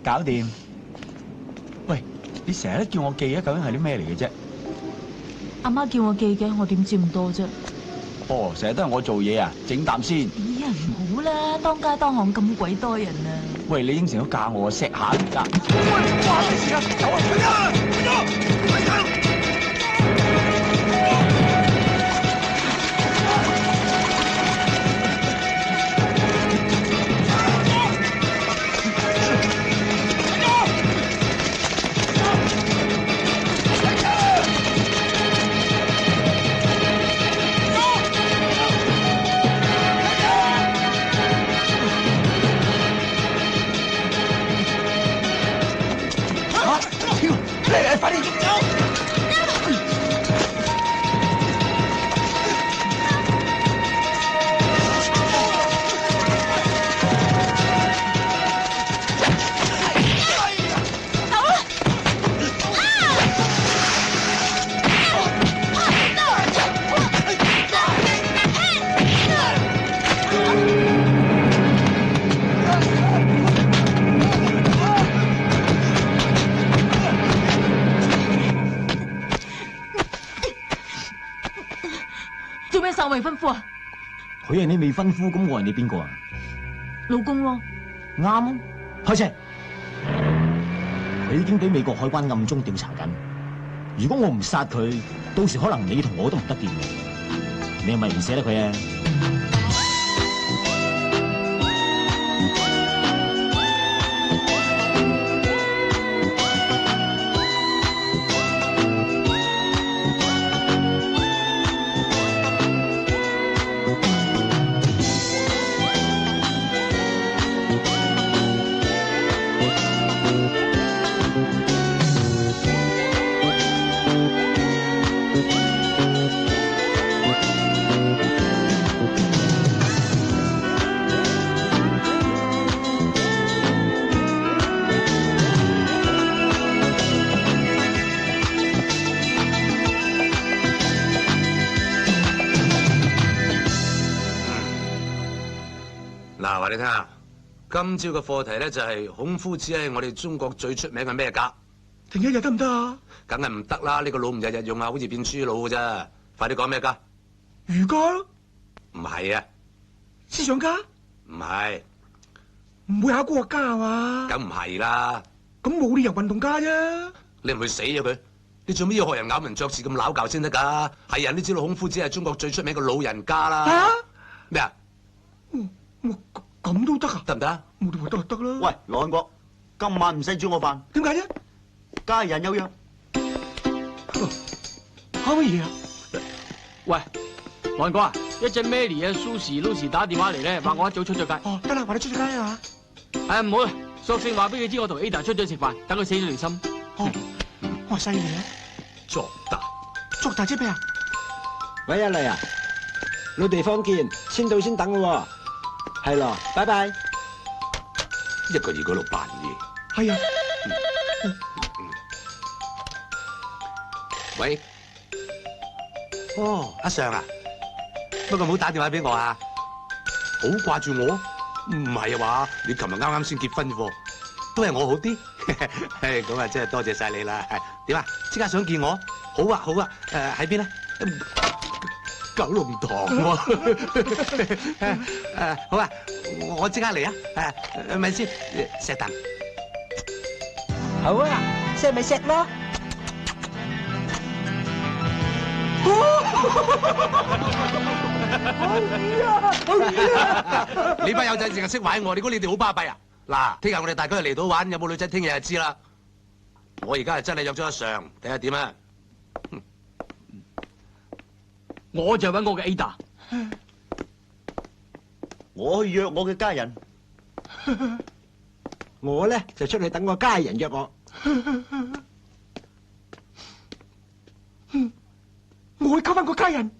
搞掂。喂，你成日都叫我記啊，究竟係啲咩嚟嘅啫？阿媽叫我記嘅，我點知咁多啫？哦，成日都係我做嘢啊，整啖先。哎呀，唔好啦，當街當巷咁鬼多人啊！喂，你應承咗嫁我，錫下唔得。喂，哇！咩事啊？走啊！快啲！快啲！快啲走！受未婚夫啊？佢係你未婚夫，咁我係你邊個啊？老公咯。啱啊！開車。佢已經俾美國海關暗中調查緊。如果我唔殺佢，到時可能你同我都唔得掂嘅。你係咪唔捨得佢啊？嗱，話你聽下，今朝嘅課題咧就係孔夫子係我哋中國最出名嘅咩家？停一日得唔得啊？梗係唔得啦！呢個腦唔日日用啊，好似變豬腦嘅啫。快啲講咩家？儒家咯？唔係啊，思想家？唔係，唔會考古學家係嘛？梗唔係啦。咁冇理由運動家啫。你唔去死咗佢？你做咩要學人咬文嚼字咁拗教先得㗎？係人都知道孔夫子係中國最出名嘅老人家啦。嚇？咩啊？咁都得啊？得唔得啊？冇理由得啦。喂，羅漢國，今晚唔使煮我飯。點解啫？家人有約。考乜嘢啊？喂，羅漢國啊，一陣 Mary 啊、Lucy 打電話嚟咧，話我一早出咗街。哦，得啦，話你出咗街啊？哎，唔好啦，索性話俾佢知我同 Ada 出咗食飯，等佢死咗條心。哦，我犀利啊！作大啫咩啊？喂，阿麗啊，老地方見，先到先等嘅喎。係咯，拜拜。一個二嗰度扮嘢。係啊。喂，哦，阿常啊，不過唔好打電話俾我啊，好掛住我？唔係啊嘛，你琴日啱先結婚啫喎，都係我好啲。咁啊，真係多謝晒你啦。點啊？即刻想見我？好啊，好啊。喺邊咧？九龍塘喎。好啊，我即刻嚟啊。咪先，錫啖。好啊，錫咪錫咯。你班友仔淨係識玩我，你估你哋好巴閉啊？嗱，聽日我哋大家嚟到玩，有冇女仔聽日就知啦。我而家係真係約咗阿常，睇下點啊？我就揾我嘅 Ada， 我去約我嘅家人。我咧就出去等我家人約我。我會溝翻個家人。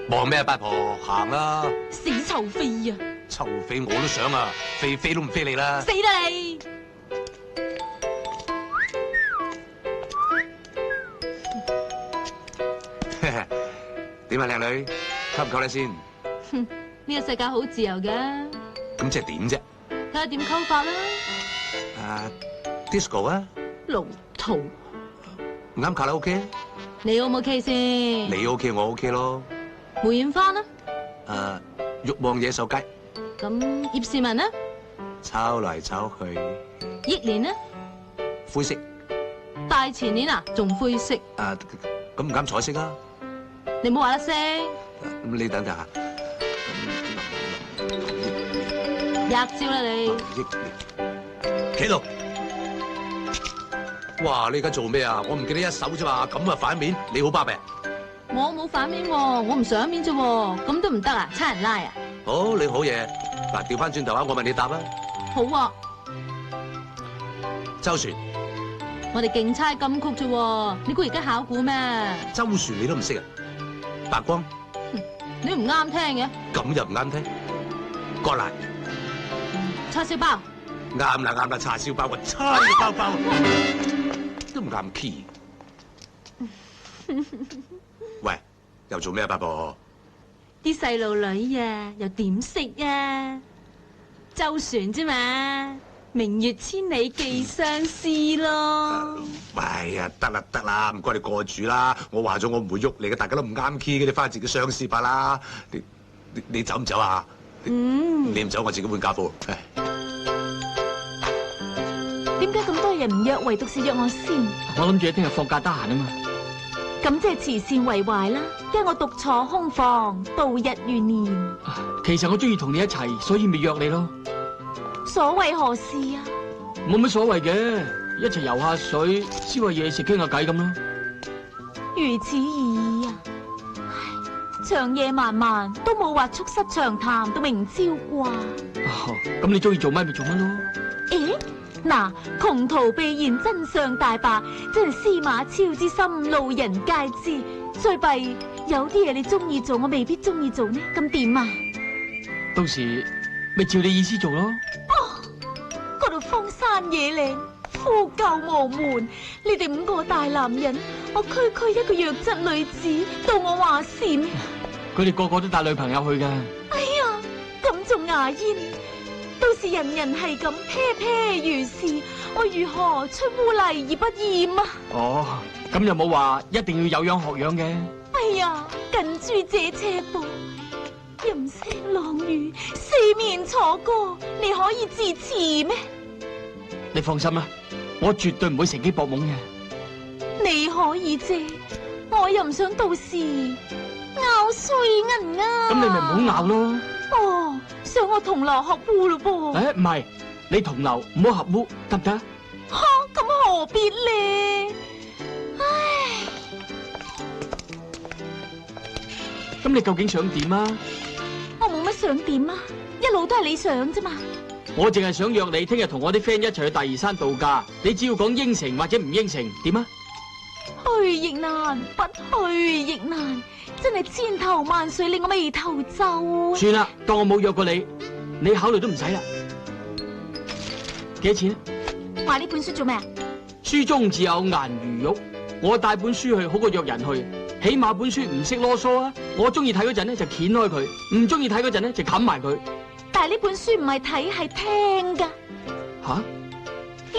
忙咩啊，八婆行啦！死臭飛啊！臭飛我都想啊，飛都唔飛你啦！死啦你！點啊，靚女，溝唔溝得先？呢個世界好自由嘅，咁即係點啫？睇下點溝法啦。disco 啊，老土，唔啱卡拉 OK，你 O 唔 OK 先？你 OK 我 OK 咯。梅艷芳啦，慾望野獸街，咁葉倩文啦，抄嚟抄去，憶蓮啦，灰色。大前年啊，仲灰色，咁唔啱彩色啊？你唔好話得聲，咁你等陣下。吔招啦你！企度！哇！你而家做咩啊？我唔記得一手啫嘛，咁啊反面，你好巴閉。我冇反面喎，我唔想面啫喎，咁都唔得啊？差人拉啊！好，你好嘢。嗱，調翻轉頭啊，我問你答啊。好啊，周旋，我哋競猜金曲啫喎，你估而家考古咩？周旋你都唔識啊？白光，你唔啱聽嘅。咁又唔啱聽。葛蘭，叉燒包。啱啦啱啦，叉燒包，我叉你包包，都唔啱 key。喂，又做咩啊，八婆？啲細路女啊，又點識啊？周旋啫嘛，明月千里寄相思咯。喂呀，得啦得啦，唔該你過住啦。我話咗我唔會喐你嘅，大家都唔啱 key 嘅，你翻去自己相思吧啦。你走唔走啊？你唔走，我自己換家課。點解咁多人唔約，唯獨是約我先？我諗住你聽日放假得閒啊嘛。咁即係慈善為懷啦，驚我獨坐空房度日如年。其實我中意同你一齊，所以咪約你咯。所謂何事啊？冇乜所謂嘅，一齊游下水，燒下嘢食，傾下偈咁咯。如此而已啊！唉，長夜漫漫都冇話促膝長談到明朝啩。咁你中意做乜咪做乜咯？誒？嗱，窮途必現真相大白，真係司馬昭之心，路人皆知。最弊有啲嘢你中意做，我未必中意做呢，咁點啊？到時咪照你意思做咯。嗰度荒山野嶺，呼救無門，你哋5個大男人，我區區一個弱質女子，到我話事咩？佢哋個個都帶女朋友去噶。哎呀，咁仲牙煙？到時人人係咁啤啤如是，我如何出污泥而不染啊？哦，咁又冇話一定要有樣學樣嘅。哎呀，近朱者赤步，吟聲浪語，四面楚歌，你可以自持咩？你放心啦，我絕對唔會乘機搏懵嘅。你可以啫，我又唔想到時拗碎銀啊！咁你咪唔好拗咯。哦，想我同流合污咯噃？唔係，你同流唔好合污，得唔得？吓，咁何必咧？唉，咁你究竟想點啊？我冇乜想點啊，一路都係你想啫嘛。我淨係想約你聽日同我啲 friend 一齊去大嶼山度假，你只要講應承或者唔應承，點啊？去亦難，不去亦難，真係千頭萬緒令我眉頭皺。算啦，當我冇約過你，你考慮都唔使啦。幾多錢啊？買呢本書做咩啊？書中自有顏如玉，我帶本書去好過約人去，起碼本書唔識囉嗦啊！我中意睇嗰陣咧就掀開佢，唔中意睇嗰陣咧就冚埋佢。但係呢本書唔係睇係聽噶。吓？呢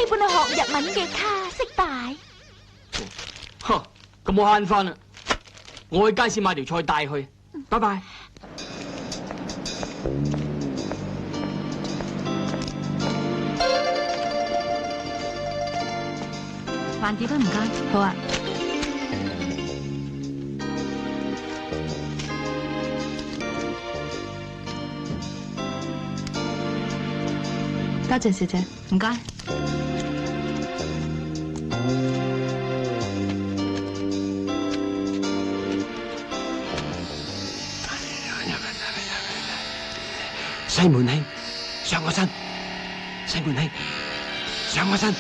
本係學日文嘅卡式帶。呵，咁我慳翻啦，我去街市買條菜帶去，拜拜。飯碟都唔該，好啊。多謝小姐，唔該。西門慶，上個身，西門慶，上個身。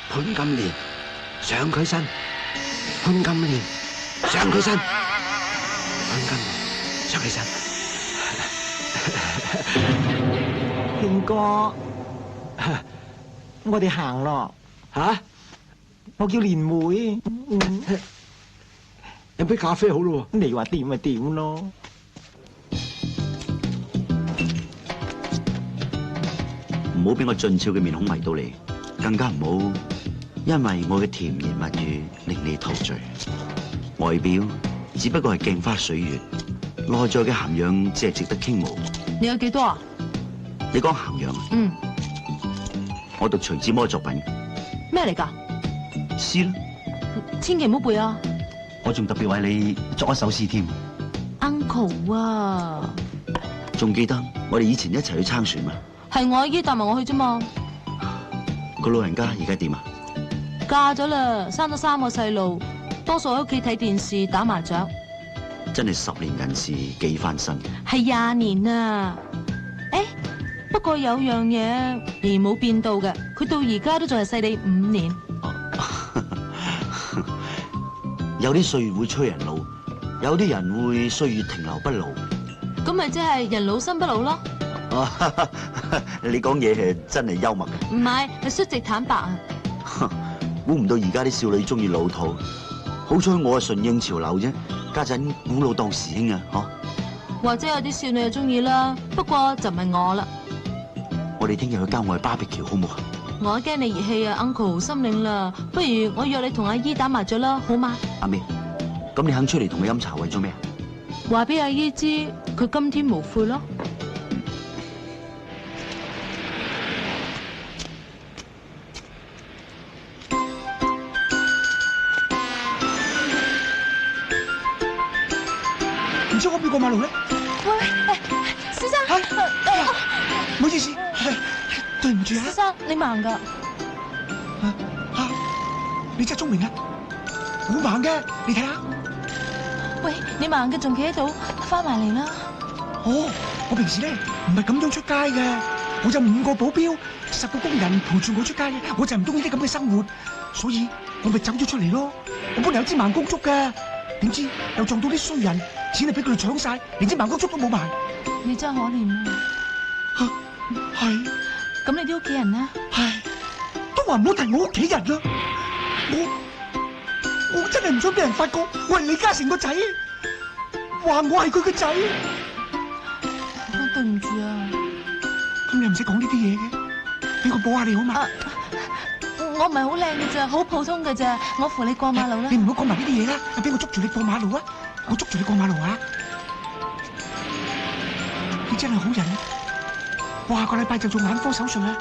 潘金蓮，上佢身，潘金蓮，上佢身，潘金蓮，上佢身。慶哥，我哋行咯。吓？我叫蓮妹。飲杯咖啡好咯。你話點咪點咯。唔好俾我俊俏嘅面孔迷到你，更加唔好因為我嘅甜言蜜語令你陶醉。外表只不過係鏡花水月，內在嘅涵養只係值得傾慕。你有幾多啊？你講涵養啊？嗯。我讀徐志摩作品。咩嚟㗎？詩啦。千祈唔好背啊！我仲特別為你作一首詩添。Uncle 啊！仲記得我哋以前一齊去撐船嘛？係我阿姨帶埋我去啫嘛。個老人家而家點啊？嫁咗啦，生咗3個細路，多數喺屋企睇電視打麻雀。真係10年人事幾翻身。係20年啊！誒，不過有樣嘢你冇變到嘅，佢到而家都仲係細你5年。有啲歲月會催人老，有啲人會歲月停留不老。咁咪即係人老心不老咯？你講嘢係真係幽默嘅。唔係，係率直坦白啊！估唔到而家啲少女中意老土，好彩我係順應潮流啫。家陣古老當時興啊，嗬。或者有啲少女就中意啦，不過就唔係我啦。我哋聽日去郊外巴比橋好唔好啊？我驚你熱氣啊 ，Uncle 心領啦。不如我約你同阿姨打麻雀啦，好嗎？阿妹，咁你肯出嚟同佢飲茶為咗咩啊？話俾阿姨知，佢今天無悔咯。唔知我邊個馬路咧？喂，先生，唔好意思，對唔住啊。先生，你盲噶？你真係聰明啊！好盲嘅，你睇下。喂，你盲嘅仲企喺度，翻埋嚟啦。哦，我平時咧唔係咁樣出街嘅，我有5個保鏢，10個工人陪住我出街嘅，我就唔中意啲咁嘅生活，所以我咪走咗出嚟咯。我本來有支盲公竹嘅，點知又撞到啲衰人，錢就俾佢哋搶晒，連支盲公竹都冇埋。你真係可憐啊！係。咁你啲屋企人呢？唉，都話唔好提我屋企人啦。我真係唔想俾人發覺我係李嘉誠個仔，話我係佢個仔。對唔住啊。咁你唔使講呢啲嘢嘅，俾我抱下你好嘛？我唔係好靚嘅咋，好普通嘅咋，我扶你過馬路啦。你唔好講埋呢啲嘢啦，俾我捉住你過馬路啊！我捉住你過馬路啊！你真係好人啊！我下個禮拜就做眼科手術啦，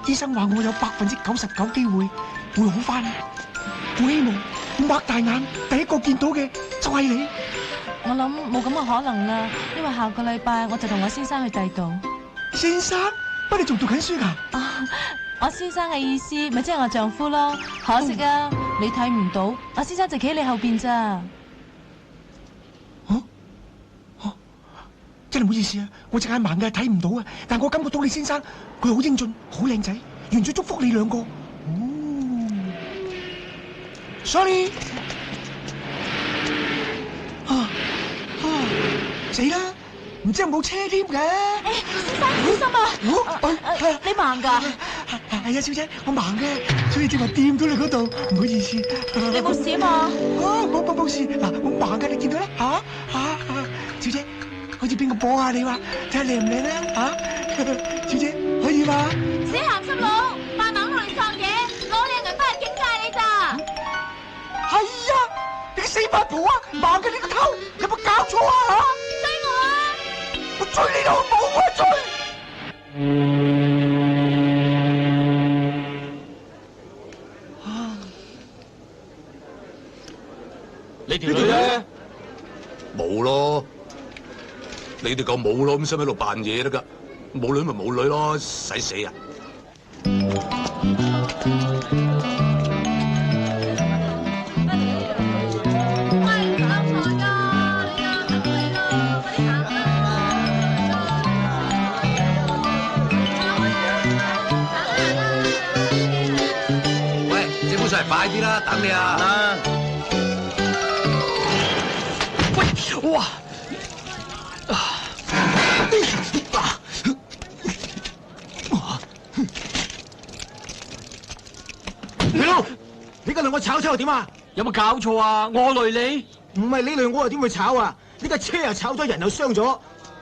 醫生話我有99%機會會好返。我希望我擘大眼第一個見到嘅就係你。我諗冇咁嘅可能啦，因為下個禮拜我就同我先生去第度。先生，乜你仲讀緊書㗎？我先生嘅意思咪即係我丈夫咯。可惜啊，你睇唔到，我先生就企喺你後邊咋。真係唔好意思啊，我隻眼盲嘅睇唔到啊，但我感覺到你先生佢好英俊，好靚仔，完全祝福你兩個。Sorry， 死啦，唔知有冇車添嘅。先生小心啊！你盲㗎？係啊，小姐，我盲嘅，所以正話掂到你嗰度，唔好意思。你冇事啊嘛？冇事，嗱，我盲嘅，你見到啦？小姐。好似邊個播下你話，睇下靚唔靚咧？小姐可以嘛？死鹹濕佬，扮盲落嚟創嘢，攞你銀包嚟警戒你咋？係啊，你個死八婆啊！盲嘅你個頭，有冇搞錯啊？追我啊！我追你都冇啊追！你條女咧？冇咯。你哋夠冇咯，咁使喺度扮嘢得噶？冇女咪冇女咯，使死啊！喂，政府上嚟快啲啦，等你啊！喂，哇！你而家令我炒又點啊？有冇搞錯啊？我累你？唔係你累我又點會炒啊？呢架車又炒咗，人又傷咗，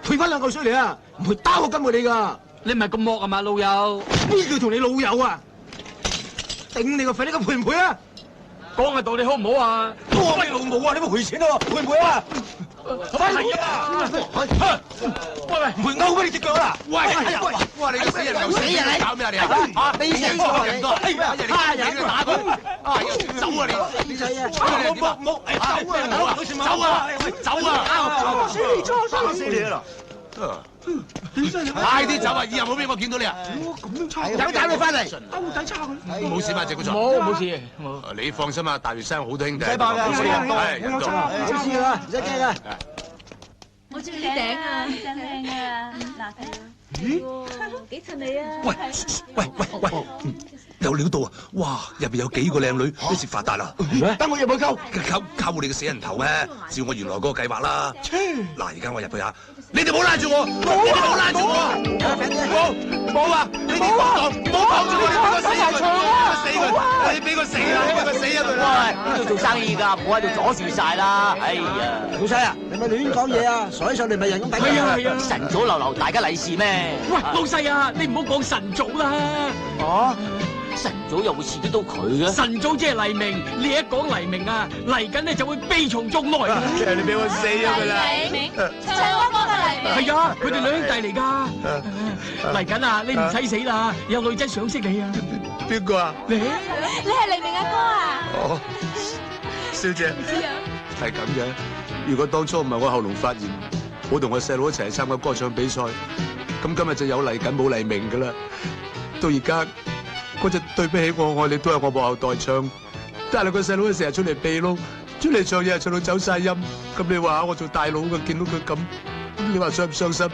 賠翻2嚿水嚟啊！唔會打我金過你噶。你唔係咁惡啊嘛，老友？呢叫同你老友啊？頂你個肺！呢個賠唔賠啊？講嘅道理好唔好啊？我你老母啊！你咪賠錢咯，賠唔賠啊？係啊！喂，賠勾俾你隻腳啦！喂，哇！你個死人又死人，你搞咩啊你啊？你死錯人多，蝦人打佢，走啊你！你仔啊！冇走啊！走啊！死你啦！快啲走啊！以後冇俾我見到你啊！咁樣差，有帶你翻嚟，兜底叉佢。冇事嘛，謝古才。冇事。你放心啊，大嶼山好多兄弟。唔使怕嘅，係人多。冇事啦，唔使驚啊！我中意呢頂啊，真靚啊！嗱，睇下，幾襯你啊！喂，有料到啊！哇，入邊有幾個靚女，一時發達啦！等我入去溝，溝你個死人頭咩？照我原來嗰個計劃啦。嗱，而家我入去下，你哋唔好拉住我，你哋唔好拉住我啊！冇啊！你哋唔好擋住我，你俾我死佢！你俾佢死啊！你俾佢死啊！佢啦！呢度做生意㗎，唔好喺度阻住晒啦！哎呀，老細啊，你咪亂講嘢啊！水上嚟咪人咁抵係啊！晨早流流大家利是咩？喂，老細啊，你唔好講晨早啦！哦，晨早又會刺激到佢嘅？晨早即係黎明，你一講黎明啊，嚟緊咧就會悲從中來。你俾我死咗佢啦！黎明，唱歌嘅黎明。係啊，佢哋兩兄弟嚟㗎。嚟緊啊，你唔使死啦，有女仔想識你啊！邊個啊？你係黎明阿哥啊？哦，小姐，係咁嘅。如果當初唔係我喉嚨發炎，我同我細佬一齊參加歌唱比賽，咁今日就有黎緊冇黎明㗎啦。到而家嗰隻對不起我愛你都係我幕後代唱，但係個細佬成日出嚟秘撈，出嚟唱嘢唱到走晒音。咁你話我做大佬嘅見到佢咁，你話傷唔傷心？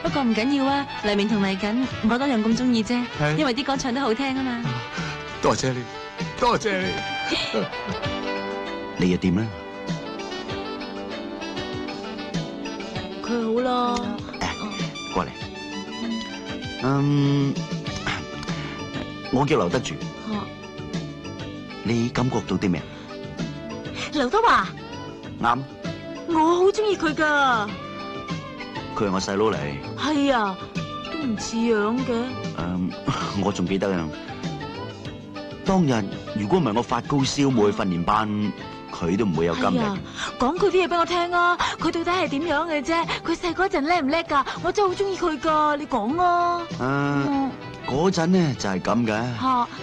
不過唔緊要啊，黎明同黎緊，我都一樣咁中意啫，因為啲歌唱得好聽啊嘛。多謝你，多謝你。你又點咧？佢好咯。過嚟。我叫劉德柱。你感覺到啲咩？劉德華，啱。我好中意佢噶。佢係我細佬嚟。係啊，都唔似樣嘅。我仲記得啊。當日如果唔係我發高燒冇去訓練班，佢都唔會有今日。講佢啲嘢俾我聽啊！佢到底係點樣嘅啫？佢細嗰陣叻唔叻噶？我真係好中意佢噶，你講啊！嗰陣呢就係咁嘅。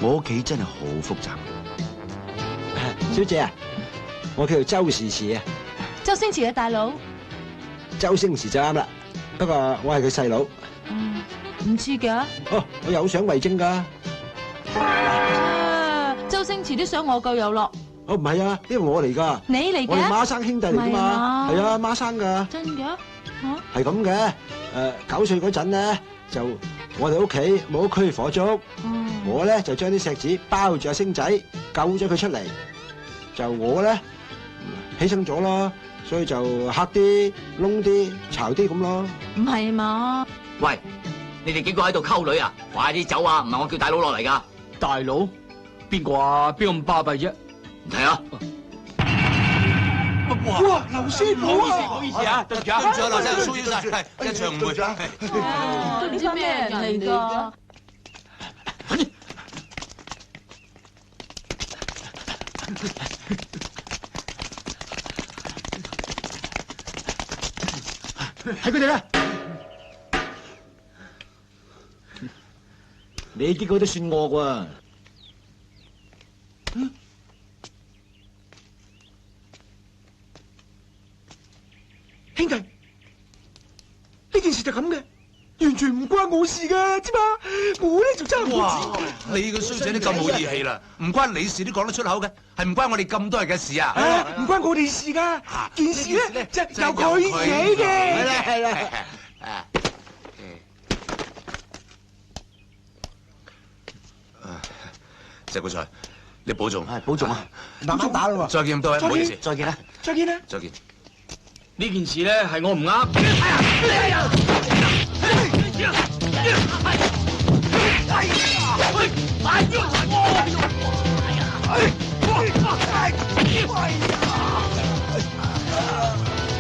我屋企真係好複雜。小姐啊，我叫做周時遲啊。周星馳嘅大佬。周星馳就啱啦，不過我係佢細佬。唔似嘅。哦，我有相為證噶。周星馳啲相我夠有咯。哦，唔係啊，呢個我嚟噶。你嚟嘅？我哋孖生兄弟嚟噶嘛。係啊，孖生噶。真嘅？係咁嘅。9歲嗰陣咧，就我哋屋企冇區火燭，我咧就將啲石子包住阿星仔，救咗佢出嚟。就我咧犧牲咗咯，所以就黑啲、窿啲、巢啲咁咯。唔係嘛？喂，你哋幾個喺度溝女啊？快啲走啊！唔係我叫大佬落嚟噶。大佬？邊個啊？邊個咁巴閉啫？唔睇啊！哇，劉師傅啊！唔好意思啊，對唔住啊，對唔住啊，劉生，騷擾晒，係一場誤會。都唔知咩人嚟噶。係佢哋啦！你結果都算惡喎。兄弟，呢件事就咁嘅，完全唔關我事噶，知嘛？我咧就爭我知。你個衰仔都咁冇義氣啦，唔關你事都講得出口嘅，係唔關我哋咁多人嘅事啊！唔關我哋事噶，件事咧就由佢起嘅。係啦。謝古才，你保重。係保重啊！慢慢打咯喎。再見咁多位，唔好意思。再見啦！再見啦！再見。呢件事咧係我唔啱。哎呀！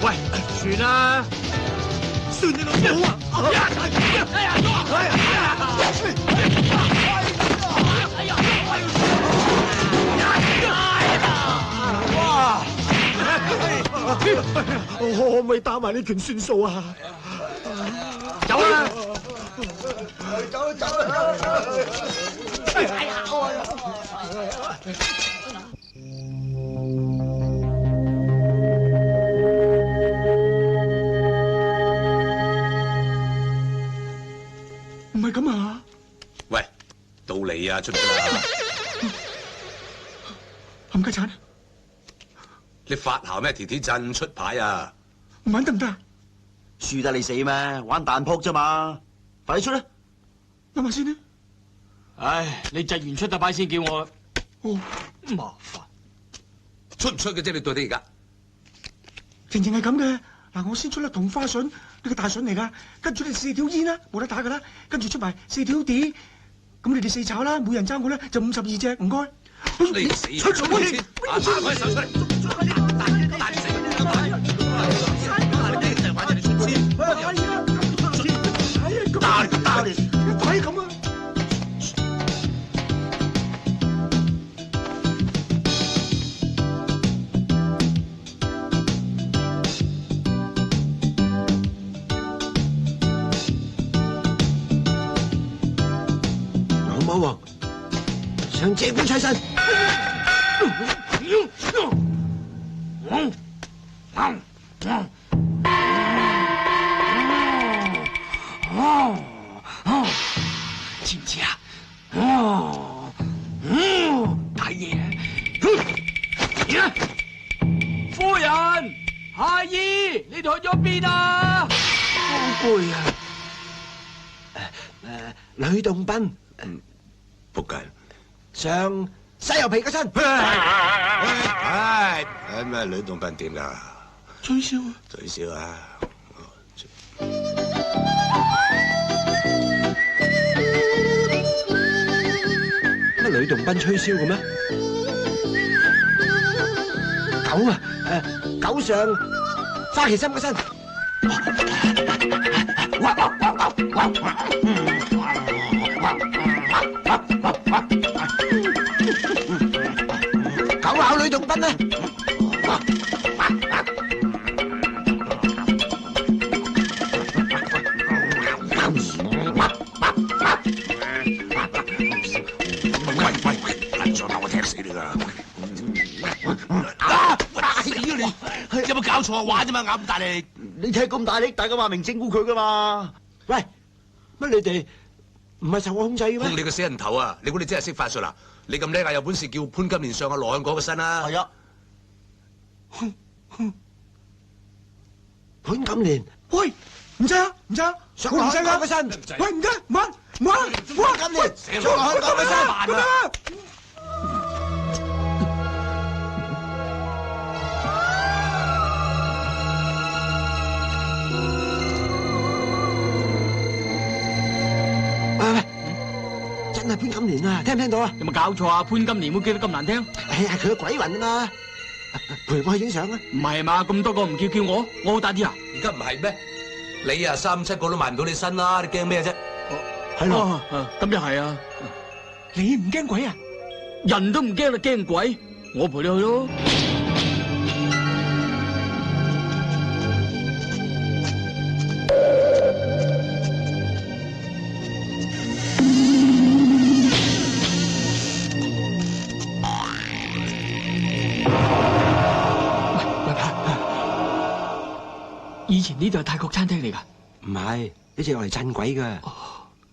喂，算啦，算你老母啊！哇！我可唔可以打埋呢拳算數啊？走啦！唔係咁啊！喂，到你啊，出唔出啊？冚家鏟，你發姣咩？田田鎮出牌啊！唔玩得唔得啊？輸得你死咩？玩彈撲啫嘛！快啲出啦！諗下先啦。唉，你窒完出得牌先叫我，哦，麻煩。出唔出嘅啫？你到底而家？情形係咁嘅。嗱，我先出粒同花順，呢個大順嚟噶，跟住你4條煙啦，冇得打噶啦，跟住出埋4條碟，咁你哋4炒啦，每人爭我咧就52隻，唔該。你死出咗我先，拿開手出嚟。大死！玩你出錢，打你！鬼咁啊！老魔王想借款催身，知唔知啊？大爺，夫人、阿姨，你哋去咗邊啊？好攰啊！呂洞賓仆街！上西遊皮嗰身，唉，咩呂洞賓點㗎？吹簫啊！最少啊！乜呂洞賓吹簫嘅咩？狗啊！狗上花旗參嗰身。狗咬呂洞賓啊！喂，上頭我踢死你㗎！死咗你！有冇搞錯啊？玩啫嘛，咬咁大力！你踢咁大力，大家話明整蠱佢噶嘛？喂，乜你哋唔係受我控制嘅咩？控你個死人頭啊！你估你真係識法術啊？你咁叻啊，有本事叫潘金蓮上阿羅香港個身啦！係啊，潘金蓮，喂，唔制啊，唔制啊，上羅香港個身，喂，唔得，唔玩，唔玩，潘金蓮，上羅香港個身，咁啊！真係潘金蓮啊！聽唔聽到啊？有冇搞錯啊？潘金蓮會叫得咁難聽？哎呀，佢個鬼魂啊嘛！陪我去影相啊！唔係嘛？咁多個唔叫我，我好打啲啊？而家唔係咩？你啊3、7個都埋唔到你身啦！你驚咩啫？係咯，咁又係啊！你唔驚鬼啊？人都唔驚啦，驚鬼？我陪你去咯。以前呢度係泰國餐廳嚟㗎。唔係，呢隻用嚟鎮鬼㗎。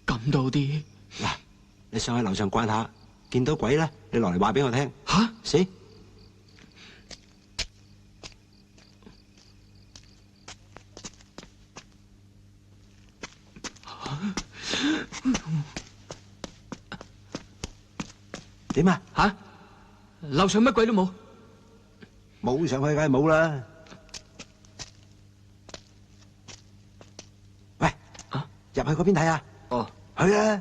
咁都好啲。嗱，你上去樓上逛下，見到鬼咧，你落嚟話俾我聽。吓？死！點啊？吓？樓上乜鬼都冇。冇上去梗係冇啦。喂，入去嗰邊睇下。哦，去啊！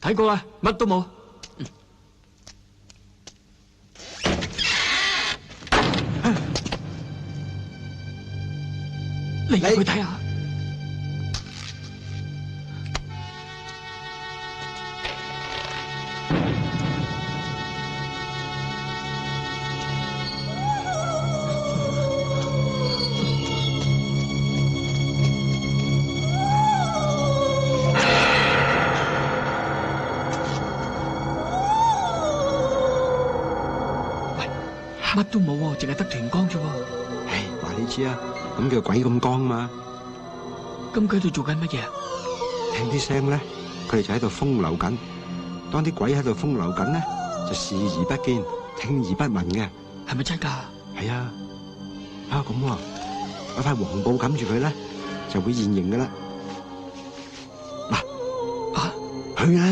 睇睇過啦，乜都冇。你入去睇下。乜都冇喎，淨係得團光啫喎。唉，話你知啊，咁叫鬼咁光嘛。咁佢喺度做緊乜嘢啊？聽啲聲咧，佢哋就喺度風流緊。當啲鬼喺度風流緊咧，就視而不見，聽而不聞嘅。係咪真㗎？係啊。啊咁喎，有塊黃布冚住佢咧，就會現形㗎啦。嗱，啊，去啦！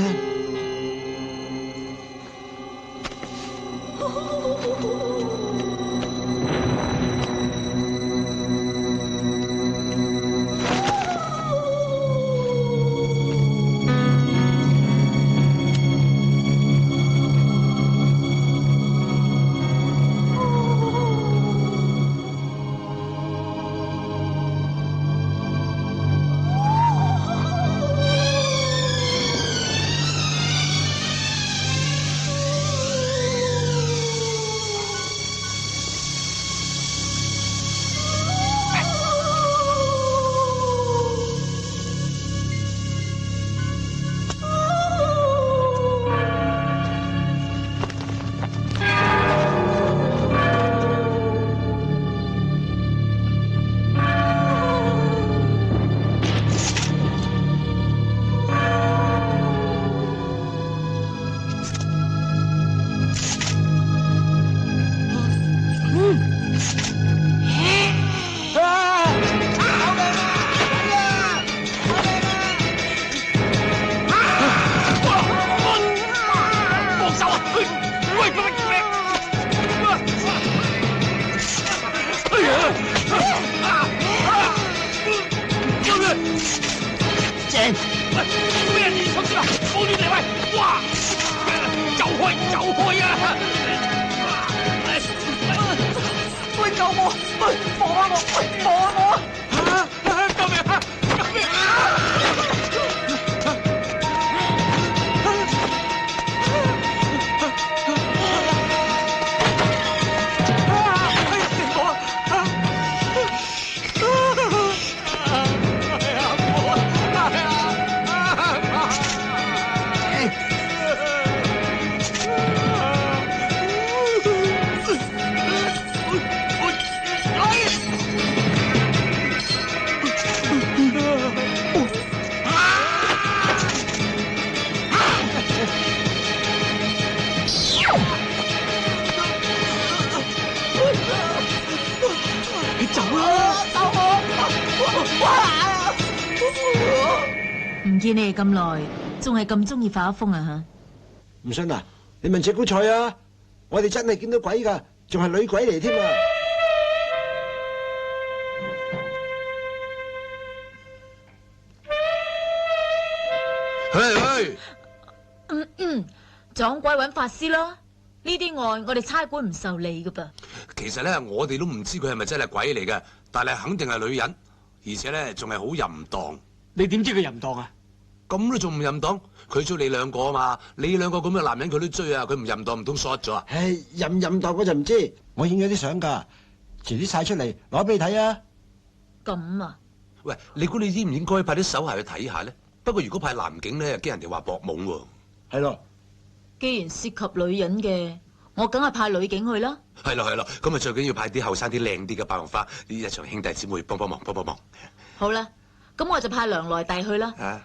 唔見你哋咁耐，仲係咁中意發瘋啊唔信啊？你問謝古菜啊！我哋真係見到鬼㗎，仲係女鬼嚟添啊！去，撞鬼揾法師咯，呢啲案我哋差館唔受理噶噃。其實咧，我哋都唔知佢係咪真係鬼嚟嘅，但係肯定係女人，而且咧仲係好淫蕩。你點知佢淫蕩啊？咁都仲唔淫蕩？佢追你兩個啊嘛，你兩個咁嘅男人佢都追啊，佢唔淫蕩唔通 short 咗啊？唉，淫蕩我就唔知，我影咗啲相㗎，遲啲晒出嚟攞俾你睇啊！咁啊？喂，你估你應唔應該派啲手下去睇下咧？不過如果派男警咧，又驚人哋話搏懵喎。係咯。既然涉及女人嘅，我梗係派女警去啦。係咯，咁啊最緊要派啲後生啲靚啲嘅白龍花，啲日常兄弟姊妹幫忙。好啦，咁我就派梁來弟去啦。啊？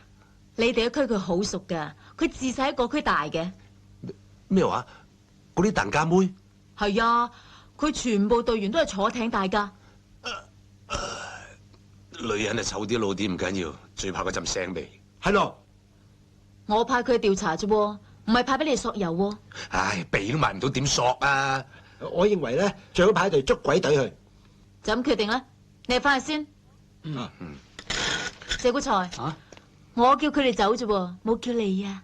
你哋嘅區佢好熟噶，佢自細喺個區大嘅。咩話？嗰啲疍家妹？係啊，佢全部隊員都係坐艇大噶。女人啊醜啲老啲唔緊要，最怕嗰陣腥味。係咯。我派佢去調查啫，唔係派俾你索油喎。唉，鼻都埋唔到，點索啊！我認為咧，最好派隊捉鬼隊去。就咁決定啦，你哋翻去先。謝古才。啊？我叫佢哋走啫，冇叫你啊。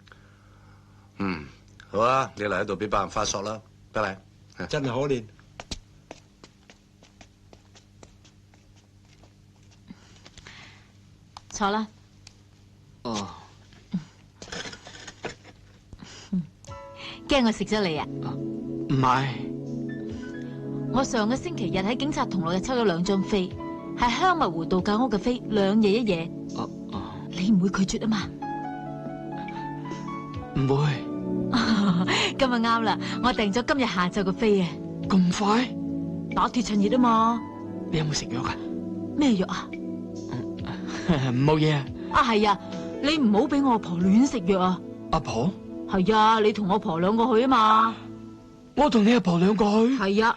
嗯，好啊，你嚟喺度俾百人發索啦，拜拜。真係可憐。坐啦。哦，驚我食咗你啊？唔係，我上個星期日喺警察同樂日抽咗2張飛，係香蜜湖度假屋嘅飛，2夜1夜。你唔會拒絕啊嘛？唔會。今日啱啦，我訂咗今日下晝嘅飛啊！咁快？打鐵趁熱啊嘛！你有冇食藥噶？咩藥啊？冇嘢啊。啊係啊，你唔好俾我阿婆亂食藥啊！阿婆？係啊，你同我婆2個去啊嘛！我同你阿婆2個去？係啊。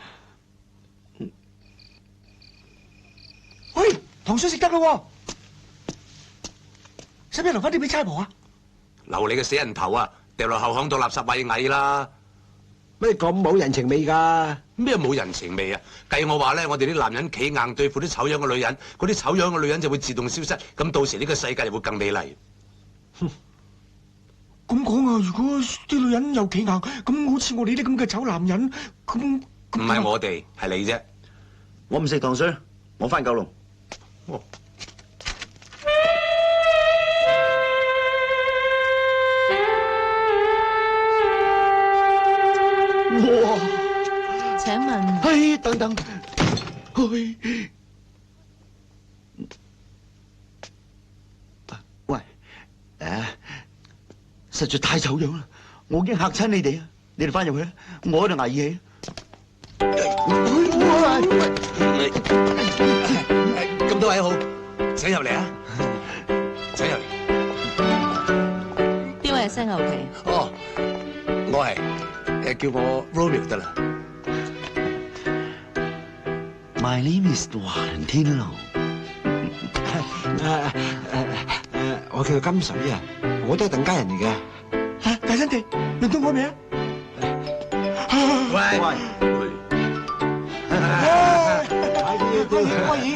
喂，糖水食得咯，使唔使留翻啲俾差婆啊？留你個死人頭啊！掉落後巷到垃圾位蟻啦！咩咁冇人情味㗎？咩冇人情味啊？計我話咧，我哋啲男人企硬對付啲醜樣嘅女人，嗰啲醜樣嘅女人就會自動消失，咁到時呢個世界就會更美麗。咁講啊，如果啲女人又企硬，咁好似我哋啲咁嘅醜男人，咁唔係我哋，係你啫。我唔食糖水，我翻九龍。哦哇！請問，嘿，等等，嘿，喂，實在太醜樣啦，我已經嚇親你哋啊！你哋翻入去啦，我喺度捱氣。咁多位好，請入嚟啊！請入嚟。邊位係西牛皮？哦，我係。叫我 Romeo 得啦。My name is Valentino。我叫金水啊，我都係鄧家人嚟嘅。大新地，輪到我未啊？喂，歡迎，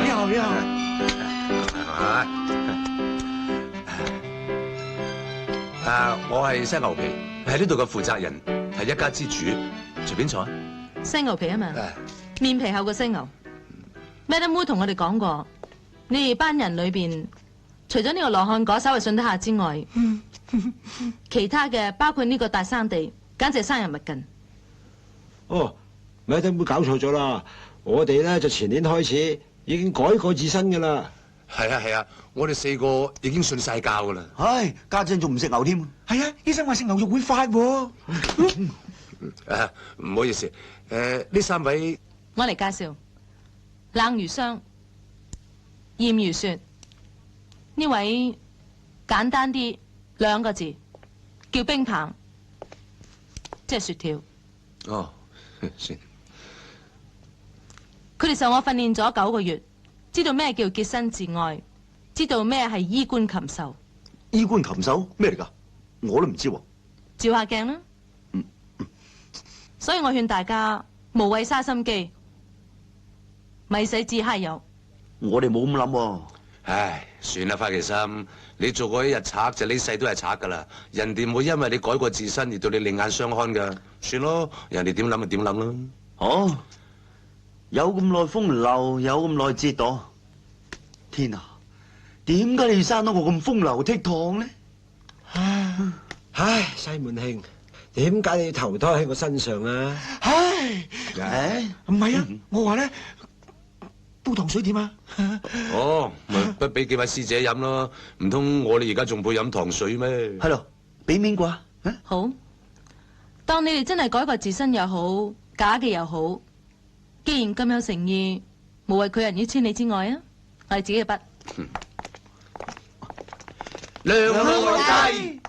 你好，你好。我係西牛皮，係呢度嘅負責人。係一家之主，隨便坐。西牛皮啊嘛，面皮厚過犀牛。Madam Wu 同我哋講過，你哋班人裏邊，除咗呢個羅漢果稍為信得下之外，其他嘅包括呢個大生地，簡直係生人勿近。哦，Madam Wu搞錯咗啦，我哋咧就前年開始已經改過自身噶啦。係啊，我哋4個已經信晒教噶啦。唉，家陣仲唔食牛添？係啊，醫生話食牛肉會發喎。唔好意思，呢3位我嚟介紹，冷如霜，艷如雪。呢位簡單啲2個字，叫冰棒，即係雪條。哦，算。佢哋受我訓練咗9個月。知道咩叫潔身自愛，知道咩係衣冠禽獸。衣冠禽獸咩嚟㗎？我都唔知喎。照下鏡啦。所以我勸大家無謂嘥心機，咪使自揩油。我哋冇咁諗喎。唉，算啦，花旗參，你做過一日賊就呢世都係賊㗎啦。人哋唔會因為你改過自身而對你另眼相看㗎。算咯，人哋點諗就點諗啦。哦。有咁耐風流，有咁耐折墮，天啊！點解你要生到我咁風流倜儻呢？唉，西門慶，點解你要投胎喺我身上啊？唔係啊，我話咧，煲糖水點啊？哦，咪不俾幾位師姐飲咯，唔通我哋而家仲配飲糖水咩？係咯，俾面啩？好，當你哋真係改過自身又好，假嘅又好。既然咁有誠意，無謂拒人於千里之外啊！我係自己嘅筆。梁內帝，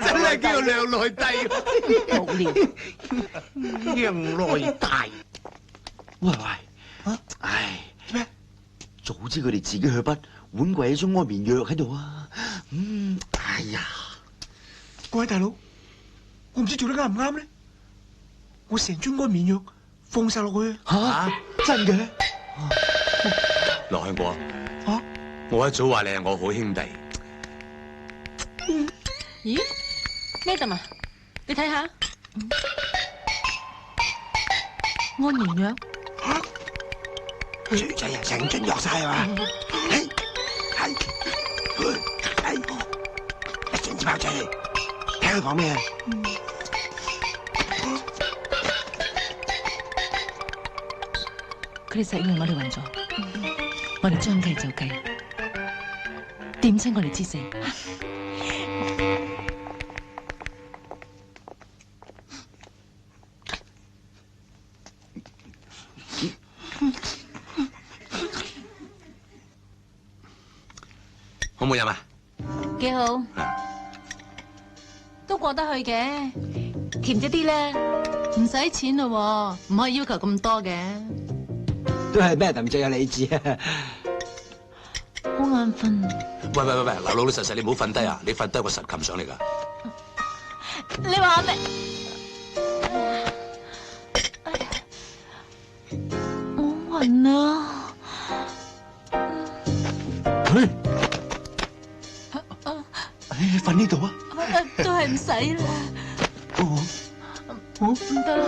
真係叫梁內帝。無聊。梁內帝，喂，唉，咩？早知佢哋自己去筆，碗櫃有樽安眠藥喺度啊！哎呀，各位大佬，我唔知做得啱唔啱咧。我成樽安眠藥放晒落去。真嘅？羅香果，我一早話你係我好兄弟，咦，Madam啊，你睇下，安眠藥。豬仔啊，成樽藥晒啊嘛，一陣至爆出嚟，睇佢講咩啊？佢哋實以為我哋暈咗，我哋將計就計，點清我哋之死。好唔好飲啊？幾好，都過得去嘅，甜咗啲啦。唔使錢咯，唔可以要求咁多嘅。都係咩人最有理智啊？好眼瞓。喂，嗱，老老實實你唔好瞓低啊！你瞓低個實擒上嚟㗎。你話我咩？我暈啊！你瞓呢度啊？都係唔使啦。唔得啦，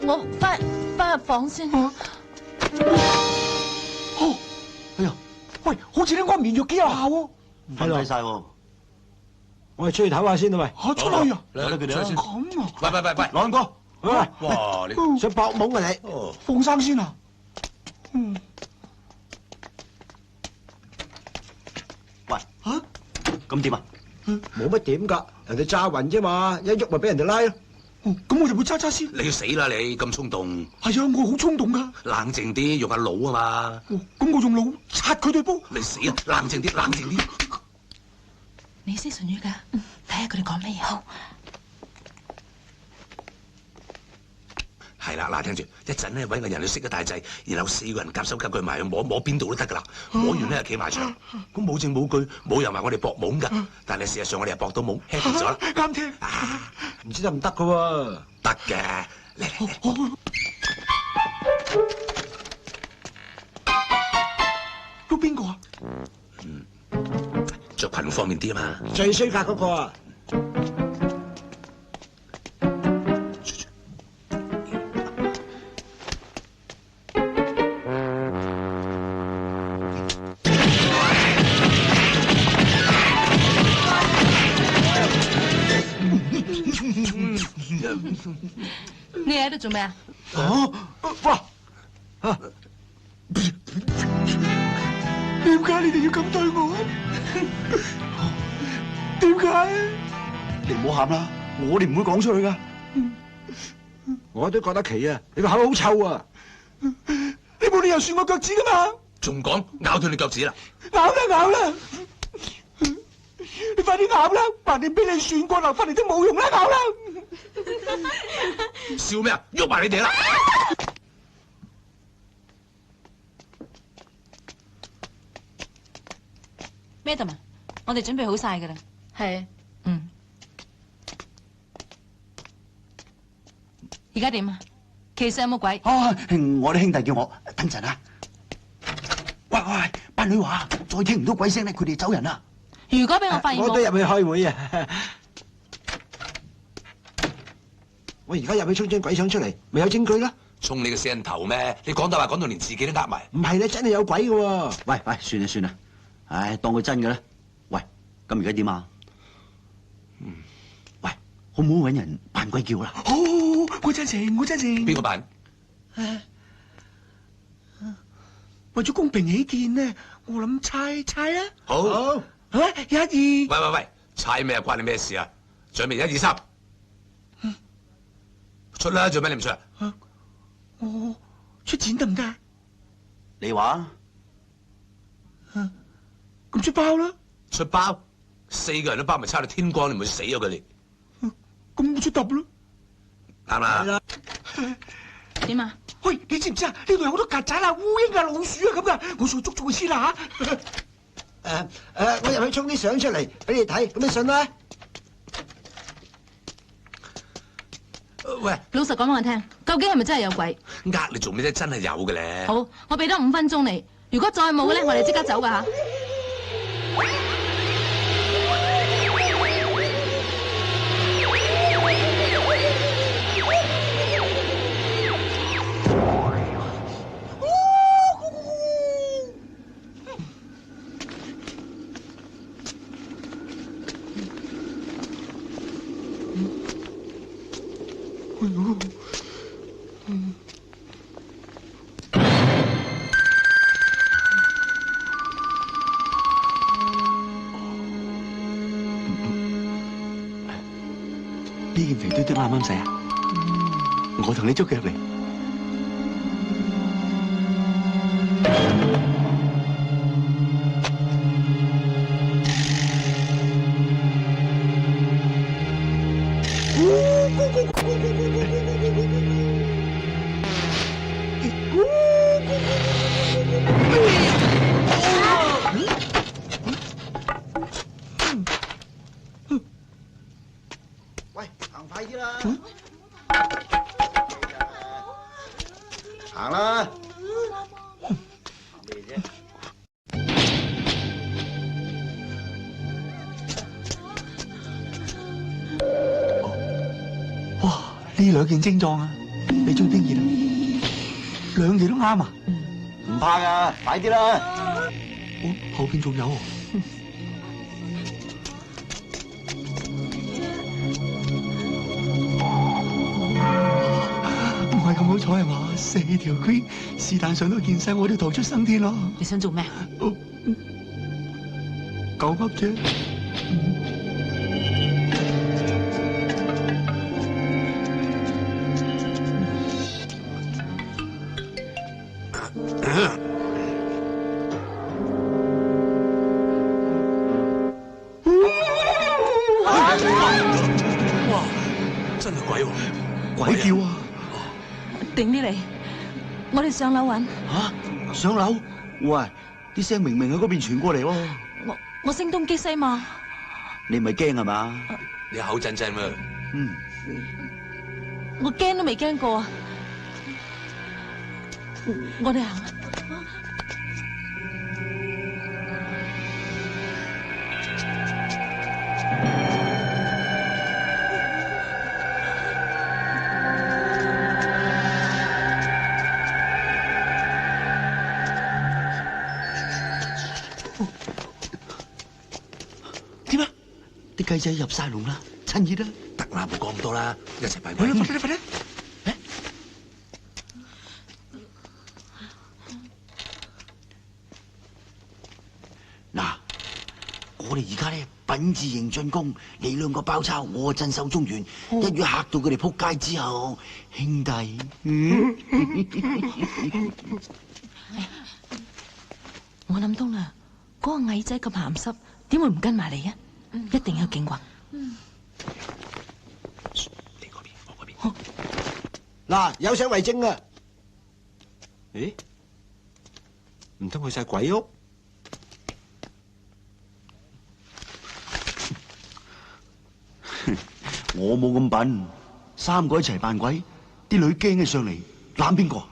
我翻入房先。哎呀，喂，好似啲安眠藥幾有效喎。瞓低晒喎。我哋出去唞下先啦，喂。嚇出去啊？嚟佢哋咁啊？喂，朗哥，喂，哇！你想搏懵啊你？放生先啊！喂，咁點啊？冇乜點㗎，人哋揸暈啫嘛，一喐咪俾人哋拉咯。咁我就會揸先。你要死啦！你咁衝動，係啊，我好衝動㗎。冷靜啲，用下腦啊嘛。咁我用腦擦佢對煲。你死啊！冷靜啲，冷靜啲。你識唇語㗎？睇下佢哋講咩嘢。好。係啦，嗱，聽住，一陣咧揾個人去熄個大掣，然後4個人夾手夾腳埋去摸邊度都得㗎啦。摸完咧就企埋牆，咁冇證冇據，冇人話我哋搏懵㗎。但係事實上我哋係搏到懵 happy 咗啦。啱聽。唔知得唔得㗎喎？得嘅，嚟。喐邊個啊？着裙方便啲啊嘛。最衰格嗰個啊！你喺度做咩啊？哇！點解你哋要咁對我？點解？你唔好喊啦，我哋唔會講出去噶。我都覺得奇啊！你個口好臭啊！你冇理由算我腳趾噶嘛？仲講咬斷你腳趾啦！咬啦！你快啲咬啦！橫掂俾你算過留翻嚟都冇用啦！咬啦！笑咩啊？喐埋你哋啦！ Madam 啊，我哋準備好晒㗎啦。係。而家點啊？其實有冇鬼？我啲兄弟叫我等陣啊。喂，班女話再聽唔到鬼聲咧，佢哋走人啦。如果俾我發現我都入去開會啊！我而家入去衝張鬼相出嚟，咪有證據啦。衝你個死人頭咩？你講大話講到連自己都呃埋。唔係咧，真係有鬼㗎喎！喂，算啦，唉，當佢真嘅啦。喂，咁而家點啊？喂，好唔好搵人扮鬼叫啦？好，我贊成。邊個扮？為咗公平起見呢，我諗猜啊。好，好，1、2。喂，猜咩啊？關你咩事啊？準備1、2、3，出啦！做咩你唔出啊？我出錢得唔得？你話？咁出包啦。出包，4個人都包，咪差到天光，你唔會死咗佢哋。咁我出揼咯。啱啦。點啊？喂，你知唔知啊？呢度有好多曱甴啊、烏蠅啊、老鼠啊咁噶，我上去捉咗佢先啦吓。我入去衝啲相出嚟俾你睇，咁你信啦？喂，老實講俾我聽，究竟係咪真係有鬼？呃你做咩啫？真係有嘅咧。好，我俾多5分鐘你，如果再冇嘅咧，我哋即刻走噶吓。呢件肥嘟嘟啱啱使啊！我同你捉佢入嚟。喂，行快啲啦！行啦！行咩啫？哇！呢兩件精壯啊，你中邊件啊？兩件都啱啊！唔怕噶，快啲啦！後邊仲有喎。唔係咁好彩係嘛？4條 green 是但上到件西，我都逃出生天咯。你想做咩？狗噏啫。哇！真係鬼喎！鬼叫啊！頂你嚟！我哋上樓揾。吓，上樓？喂，啲聲明明喺嗰邊傳過嚟喎。我聲東擊西嘛。你唔係驚係嘛？你口震震喎。嗯。我驚都未驚過啊！我哋行。點啊？啲雞仔入晒籠啦，趁熱啦。得啦，唔好講咁多啦，一齊拜鬼。快啲，快啲！嗱，我哋而家咧品字型進攻，你兩個包抄，我鎮守中原，一於嚇到佢哋撲街之後，兄弟，我諗通啦，嗰個矮仔咁鹹濕，點會唔跟埋嚟啊？一定有警棍。你嗰邊，我嗰邊。嗱，有相為證啊！咦？唔通去晒鬼屋？我冇咁笨，3個一齊扮鬼，啲女驚起上嚟，攬邊個？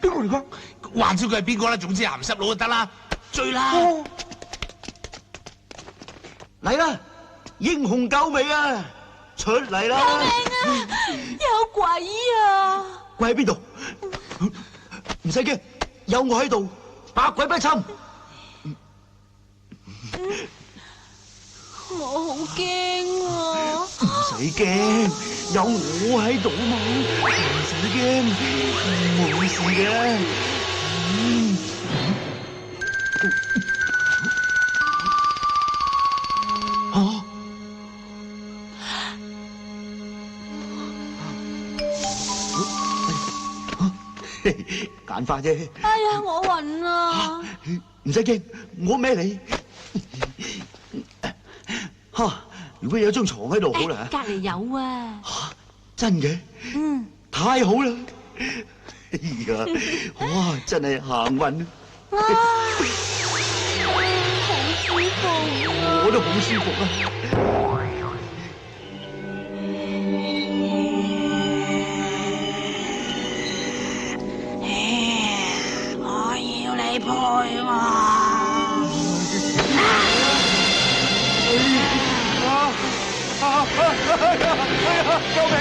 邊個嚟㗎？話知佢係邊個啦，總之鹹濕佬就得啦，追啦！嚟啦，英雄救美啊，出嚟啦！救命啊！有鬼啊！鬼喺邊度？唔使驚，有我喺度，百鬼不侵。我好驚啊！唔使驚，有我喺度嘛，唔使驚，冇事嘅。簡化啫。哎呀，我暈啊！唔使驚，我孭你。嚇！如果有張床喺度好啦。隔離有啊。嚇！真嘅？嗯。太好啦！哎呀，哇！真係行運。好舒服啊！我都好舒服啊！我要你陪我。救命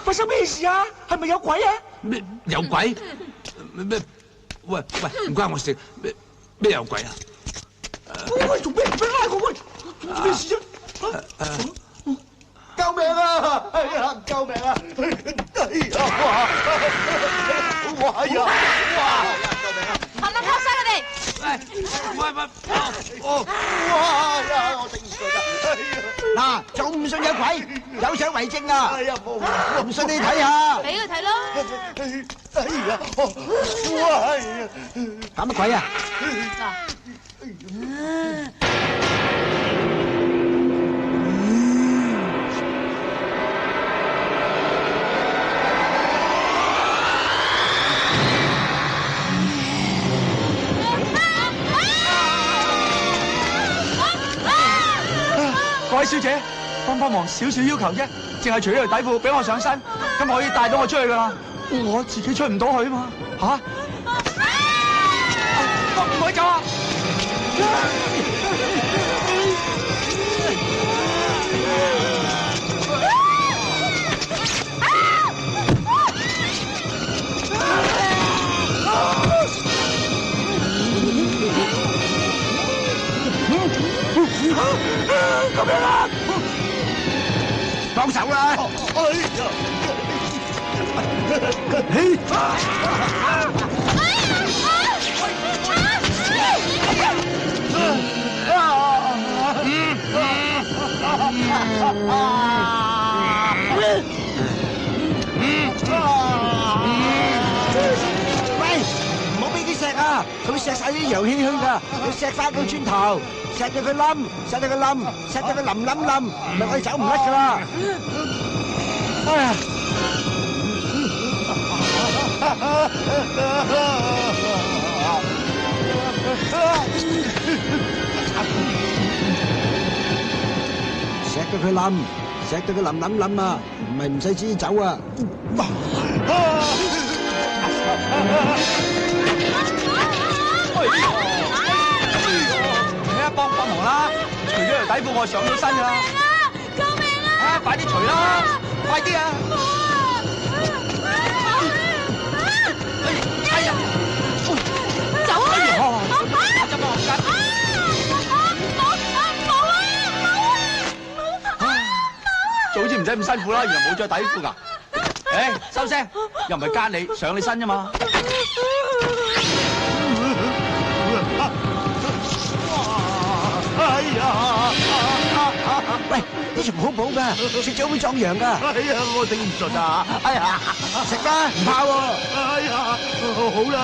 發生咩事啊？係咪有鬼啊？咩有鬼？咩？喂，唔關我事。咩有鬼啊？喂，做咩拉我？喂，做咩事啊？救命啊！哎呀，救命啊！哎呀，哇呀！哇！救命啊！慢慢拋晒佢哋。喂，哇呀！我頂唔順啦！嗱，仲唔信有鬼？有相為證啊！哎呀，唔信你睇下。俾佢睇咯。哎呀，哇呀！搞乜鬼啊？各位小姐，幫忙，少少要求啫，淨係除咗條底褲俾我上身，咁可以帶到我出去噶啦。我自己出唔到去啊嘛，吓？唔可以走啊！救命啊！幫手啦！喂，唔好俾佢錫啊！佢會錫晒啲陽氣去㗎，要錫翻佢磚頭。錫到佢冧，錫到佢冧，錫到佢冧，唔係我哋走唔甩噶啦！哎呀！錫到佢冧，錫到佢冧啊！唔係唔使自己走啊！幫忙啦！除咗條底褲，我上到身噶啦！救命啊！快啲除啦！快啲啊！哎呀！走啊！執幫我執！早知唔使咁辛苦啦，原來冇着底褲噶。誒，收聲！又唔係奸你，上你身啫嘛。哎呀！喂，呢蟲好補噶，食咗會壯陽噶。哎呀，我頂唔順啊！哎呀，食啦，唔怕喎。哎呀，好啦。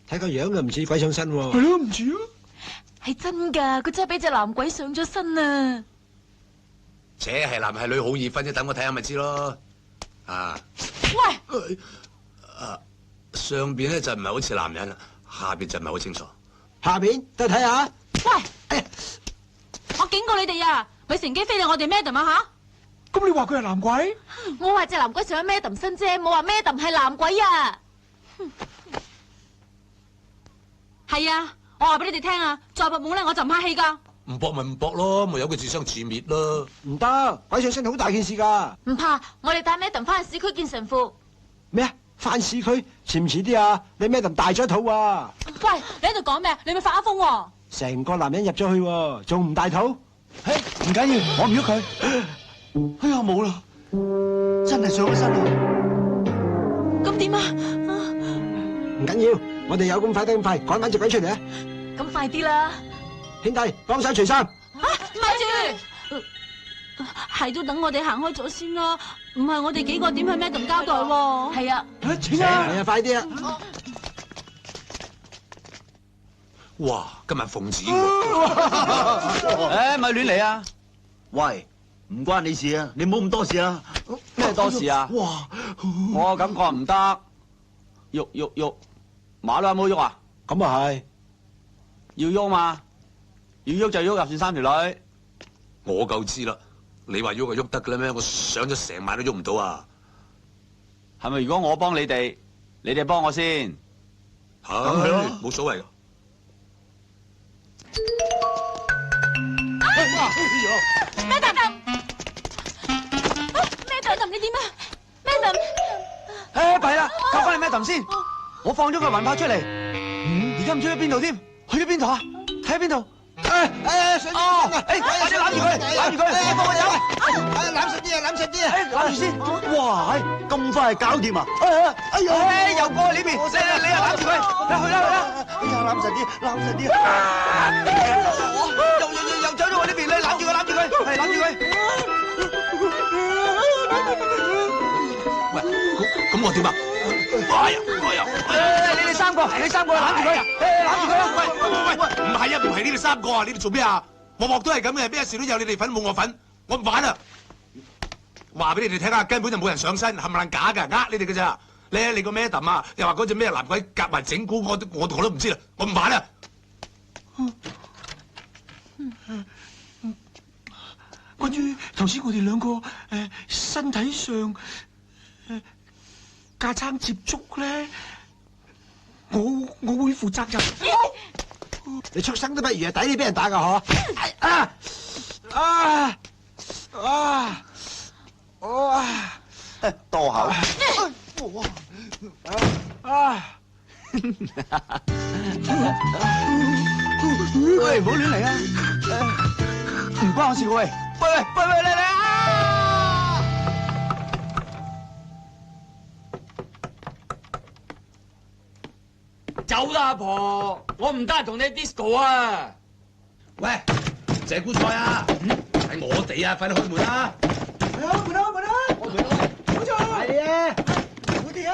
睇個樣又唔似鬼上身喎。係咯，唔似啊。係真噶，佢真係俾隻男鬼上咗身啊！且係男係女好易分啫，等我睇下咪知咯。啊，喂，上邊咧就唔係好似男人啦，下邊就唔係好清楚。下邊都睇下。喂，我警告你哋啊，咪乘機飛到我哋 Madam 啊吓！咁你話佢係男鬼？我話隻男鬼上咗 Madam 身啫，冇話 Madam 係男鬼啊！係啊，我話俾你哋聽啊，再搏懵咧我就唔客氣噶。唔搏咪唔搏咯，咪有佢自生自滅咯。唔得，鬼上身好大件事噶。唔怕，我哋帶 Madam 翻去市區見神父。咩啊？翻市區遲唔遲啲啊？你 Madam 大咗肚啊？喂，你喺度講咩？你咪發咗瘋喎！成個男人入咗去喎，仲唔大肚？嘿，唔緊要，我唔喐佢。哎呀，冇啦，真係上咗身啦！咁點啊？唔緊要，我哋有咁快得咁快，趕翻隻鬼出嚟啊！咁快啲啦！兄弟，幫手除衫。咪住！係都等我哋行開咗先啦，唔係我哋幾個點向 Madam 交代喎？係啊，請啊！係啊，快啲啊！哇，今日奉旨喎！誒，咪亂嚟啊！喂，唔關你事啊，你唔好咁多事啊！咩多事啊？哇，我感覺唔得，喐，馬騮有冇喐啊？咁啊係，要喐嘛？要喐就喐，入算三條女。我夠知啦，你話喐就喐得嘅啦咩？我想咗成晚都喐唔到啊！係咪？如果我幫你哋幫我先？咁係咯，冇所謂。Madam 你點啊 ？Madam，誒，弊啦，救翻你 Madam 先。我放咗個魂魄出嚟，而家唔知去邊度添？去咗邊度啊？睇下邊度？上哦，快啲攬住佢，攬住佢，幫我走。攬實啲啊，攬實啲啊！攬住先。哇，咁快搞掂啊！哎呀，又過去呢邊，你又攬住佢，去啦！哎呀，攬實啲，攬實啲！又走咗我呢邊，你攬住佢，係攬住佢。喂，咁我點啊？你哋三個攬住佢，攬住佢啊！喂，唔係啊，唔係你哋三個啊，你哋做咩啊？鑊鑊都係咁嘅，咩事都有你哋份冇我份，我唔玩啊！話俾你哋聽啊，根本就冇人上身，冚唪唥假㗎，呃你哋㗎咋？你個 Madam 啊，又話嗰隻咩男鬼夾埋整蠱，我都唔知啦，我唔玩啊！關於頭先我哋兩個身體上架撐接觸咧，我會負責任。你畜生都不如啊，抵你俾人打噶嗬！多口。喂，唔好亂嚟啊！唔關我事喂，嚟啊！走啦，阿婆，我唔得閒同你 disco 啊！喂，謝姑菜啊，係我哋啊，快啲開門啦！冇錯，係啊，我哋啊！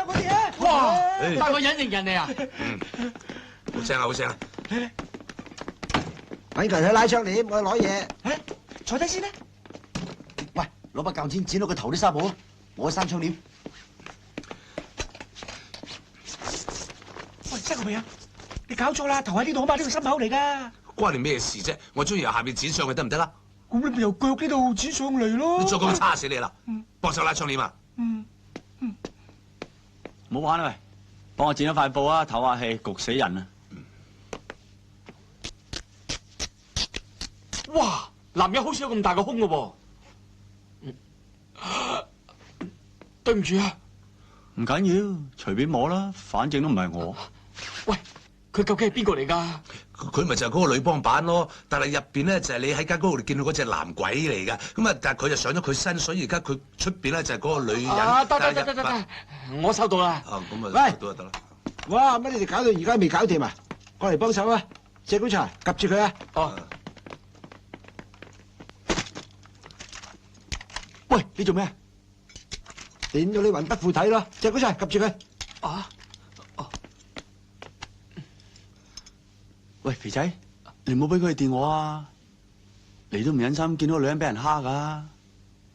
哇，帶個隱形人嚟啊！好聲啊，好聲啊！揾佢去拉窗簾，我去攞嘢。坐低先啦。喂，攞把鉸剪剪到佢頭啲沙帽啊！我去閂窗簾。喂，塞個鼻啊！你搞錯啦，頭喺呢度啊嘛，呢個心口嚟噶。關你咩事啫？我中意由下面剪上去得唔得啦？咁你咪由腳呢度剪上嚟咯。你再咁叉死你啦！幫手拉窗簾啊！唔好玩啦喂，幫我剪咗塊布啊，唞下氣，焗死人啊！哇，男人好少有咁大個胸噶噃。對唔住啊，唔緊要，隨便摸啦，反正都唔係我。喂，佢究竟係邊個嚟㗎？佢咪就係嗰個女幫辦咯，但係入邊咧就係你喺間屋度見到嗰隻男鬼嚟㗎。咁啊，但係佢就上咗佢身，所以而家佢出邊咧就係嗰個女人。得，我收到啦。哦，咁啊，喂收到就得啦。哇！乜你哋搞到而家未搞掂啊？過嚟幫手啊！謝觀察，夾住佢啊！哦。喂，你做咩？點到你魂不附體咯！謝觀察，夾住佢。啊？喂，肥仔，你唔好俾佢哋電我啊！你都唔忍心見到個女人俾人蝦噶。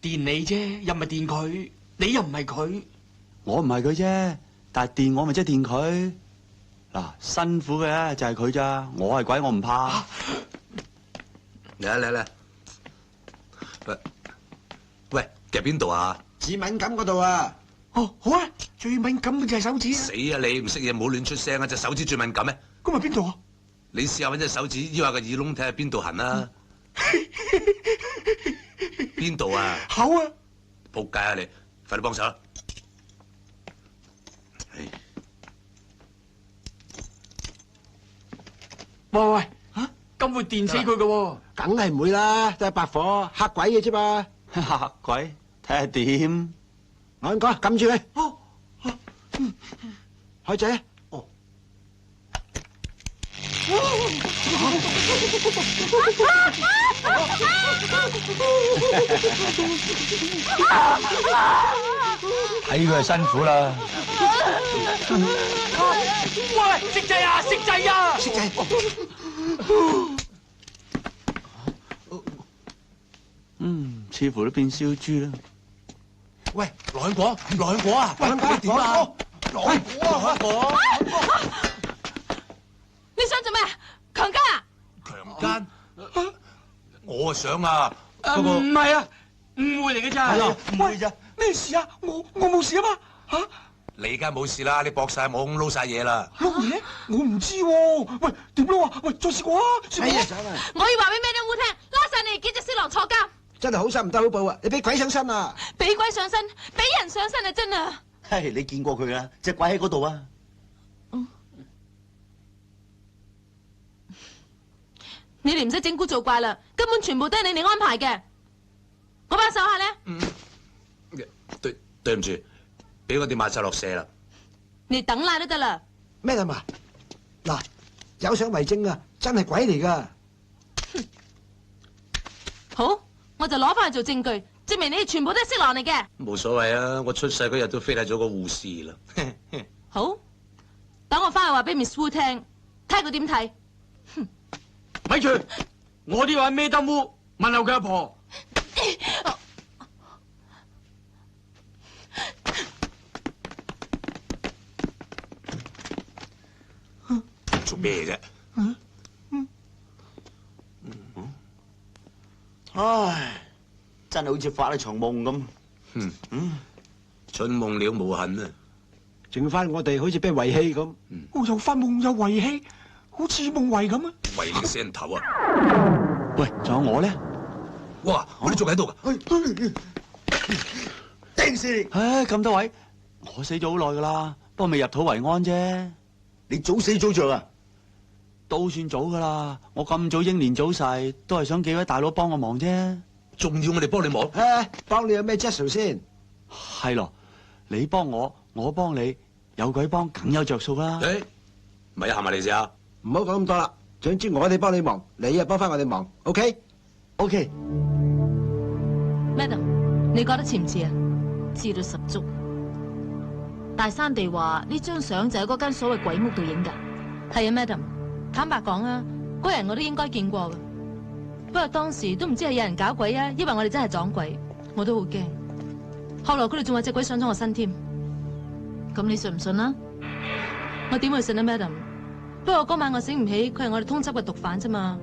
電你啫，又唔係電佢，你又唔係佢。我唔係佢啫，但係電我咪即係電佢。嗱，辛苦嘅就係佢咋，我係鬼我唔怕。嚟，喂，夾邊度啊？指敏感嗰度啊！哦，好啊，最敏感嘅就係手指啊！死啊你！唔識嘢唔好亂出聲啊！隻手指最敏感咩？咁咪邊度啊？你試下搵隻手指腰下個耳窿睇下邊度痕啦。邊度啊？口啊！仆街啊你！快啲幫手啦！喂，嚇咁會電死佢嘅喎？梗係唔會啦，都係白火嚇鬼嘅啫嘛。嚇鬼，睇下點？我講，撳住佢。哦，海仔。哦。睇佢係辛苦啦。喂，識掣啊，識掣啊！識掣。似乎都變燒豬啦。喂，羅香果啊！喂，你點啊？羅香果，你想做咩啊？強姦啊？強姦？我想啊，不過唔係啊，誤會嚟嘅咋？係啊，誤會咋？咩事啊？我冇事啊嘛？嚇！你而家冇事啦，你搏晒網撈晒嘢啦。撈嘢？我唔知喎。喂，點撈啊？喂，再試過啊！試過啊！我要話俾咩都烏聽，拉晒你哋幾隻色狼坐監。真係好心唔得好報啊！你俾鬼上身啊！俾鬼上身，俾人上身啊！真啊！嘿，你見過佢啦，隻鬼喺嗰度啊！你哋唔使整蠱做怪啦，根本全部都係你哋安排嘅。嗰班手下咧，對唔住，俾我哋抹晒落社啦。你等賴都得啦。咩啊嘛？嗱，有相為證啊，真係鬼嚟噶。好，我就攞翻去做證據，證明你哋全部都係色狼嚟嘅。冇所謂啊，我出世嗰日都飛嚟咗個護士啦。好，等我翻去話俾 Miss Wu 聽，睇下佢點睇。咪住，我都要揾咩燈烏問候佢阿婆。做咩啫？唉，真係好似發一場夢咁。春夢了無痕啊！剩翻我哋好似俾遺棄咁。我又發夢又遺棄，好似夢遺咁啊！遺你聲頭啊！喂，仲有我咧？哇，我哋仲喺度噶！頂死你！唉，咁多位，我死咗好耐噶啦，不過未入土為安啫。你早死早着啊！都算早噶啦，我咁早英年早逝，都係想幾位大佬幫我忙啫。仲要我哋幫你忙？幫你有咩質素先？係咯，你幫我，我幫你，有鬼幫梗有着數啦。誒，咪行埋嚟先啊！唔好講咁多啦，總之我哋幫你忙，你又幫翻我哋忙 ，OK？OK。Madam，你覺得似唔似啊？知道十足。大山地話呢張相就喺嗰間所謂鬼屋度影㗎。係啊 ，Madam。坦白講啊，嗰人我都應該見過嘅，不過當時都唔知係有人搞鬼啊，因為我哋真係撞鬼，我都好驚。後來佢哋仲話隻鬼上咗我身添，咁你信唔信啊？我點會信啊 ，Madam？ 不過嗰晚我醒唔起，佢係我哋通緝嘅毒販啫嘛，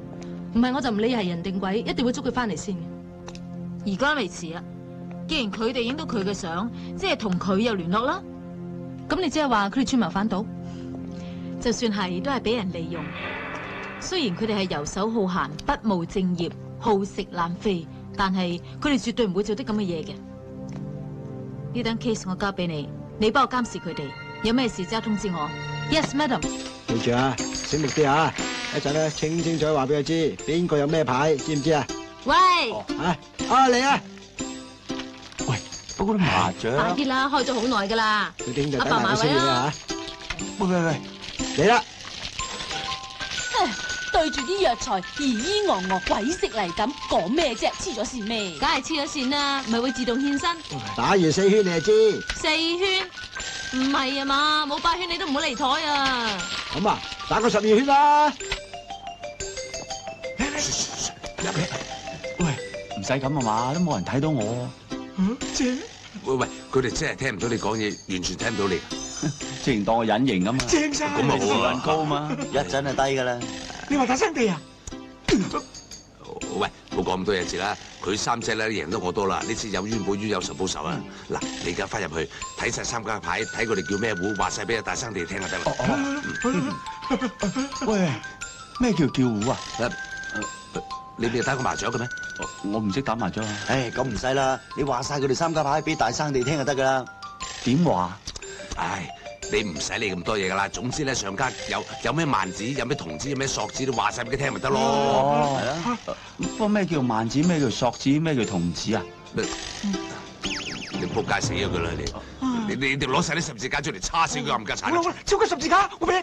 唔係我就唔理係人定鬼，一定會捉佢翻嚟先嘅。而家未遲啊！既然佢哋影到佢嘅相，即係同佢有聯絡啦。咁你即係話佢哋串謀反倒？就算係都係俾人利用。雖然佢哋係遊手好閒、不務正業、好食懶飛，但係佢哋絕對唔會做啲咁嘅嘢嘅。呢單 case 我交俾你，你幫我監視佢哋，有咩事即刻通知我。Yes, madam。記住啊，醒目啲啊！一陣咧清清楚楚話俾佢知邊個有咩牌，知唔知啊？喂，嚟啊！喂，不過啲麻雀，快啲啦，開咗好耐噶啦。佢哋就阿爸埋位啦。喂，嚟啦！對住啲藥材咿咿昂昂鬼食嚟咁講咩啫？黐咗線咩？梗係黐咗線啦，咪會自動獻身。打完4圈你就知。4圈？唔係啊嘛，冇8圈你都唔好離台啊！咁啊，打個12圈啦！喂，唔使咁啊嘛，都冇人睇到我。正。喂，佢哋真係聽唔到你講嘢，完全聽唔到你。之前當我隱形咁嘛。正晒。咁啊好啊，高嘛，一陣就低噶啦。你話大生地啊？喂，冇講咁多嘢字啦。佢3隻咧贏得我多啦，呢次有冤報冤，有仇報仇啊！嗱，你而家翻入去睇晒3家牌，睇佢哋叫咩壺，話晒俾阿大生地聽就得啦。喂，咩叫壺啊？你哋打過麻雀嘅咩？我唔識打麻雀啊。唉，咁唔使啦，你話晒佢哋3家牌俾大生地聽就得噶啦。點話？唉，你唔使理咁多嘢噶啦。總之咧，上家有咩萬子，有咩童子，有咩索子，都話晒俾佢聽咪得咯。哦，係啊。不過咩叫萬子？咩叫索子？咩叫童子啊？你仆街死咗佢啦！你哋攞晒啲十字架出嚟叉死佢冚家鏟。超級十字架，我俾你。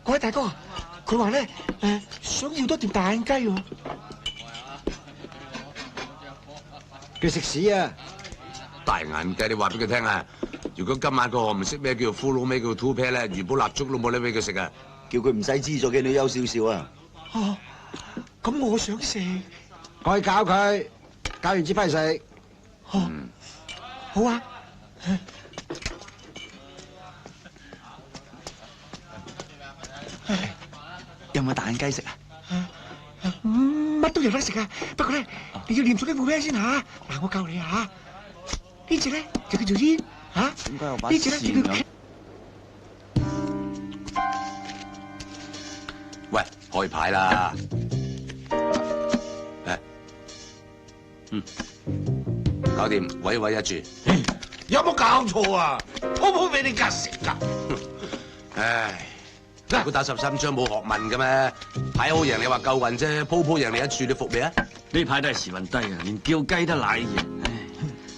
各位大哥，佢話咧想要多碟大眼雞喎。佢食屎啊！大眼雞，你話俾佢聽啊！如果今晚個我唔識咩叫骷髏，咩叫 two pair 咧，元寶蠟燭都冇得俾佢食啊！叫佢唔使資助嘅女優少少啊！哦，咁我想食，我去教佢，教完至翻嚟食。哦，好啊。有冇大眼雞食啊？乜都有得食啊！不過咧，你要念熟呢副咩先嚇？嗱，我教你嚇。呢隻咧就叫做煙嚇，呢隻咧就叫。喂，開牌啦！搞掂，位位一住。有冇搞錯啊？鋪鋪俾你夾食㗎。唉。佢打13張冇學問嘅咩？牌好贏你話夠運啫，鋪鋪贏你一注，你服未啊？呢牌都係時運低啊，連叫雞都賴嘢。唉，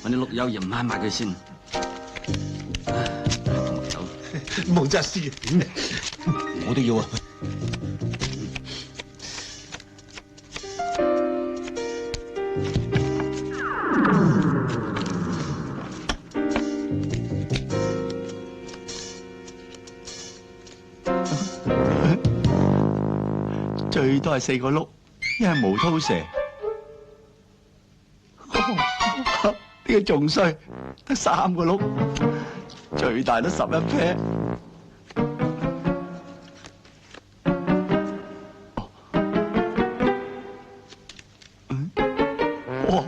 揾啲碌柚鹽慳埋佢先。同學走，冇質師，我都要啊。最多係4個碌，一係無韜蛇。呢個仲衰，得3個碌，最大都11 pair。哇！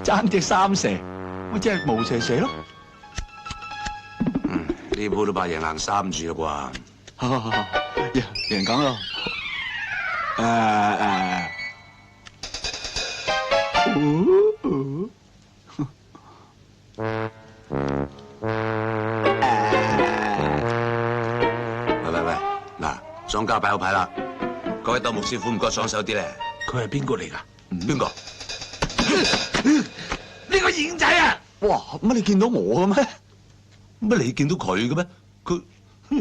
爭隻3蛇，咪即係無蛇蛇咯。呢鋪都怕贏硬3注啦啩？贏梗咯。喂，嗱，莊家擺好牌啦，各位鬥木師傅唔該爽手啲咧。佢係邊個嚟㗎？邊個？呢個影仔啊！哇！乜你見到我嘅咩？乜你見到佢嘅咩？佢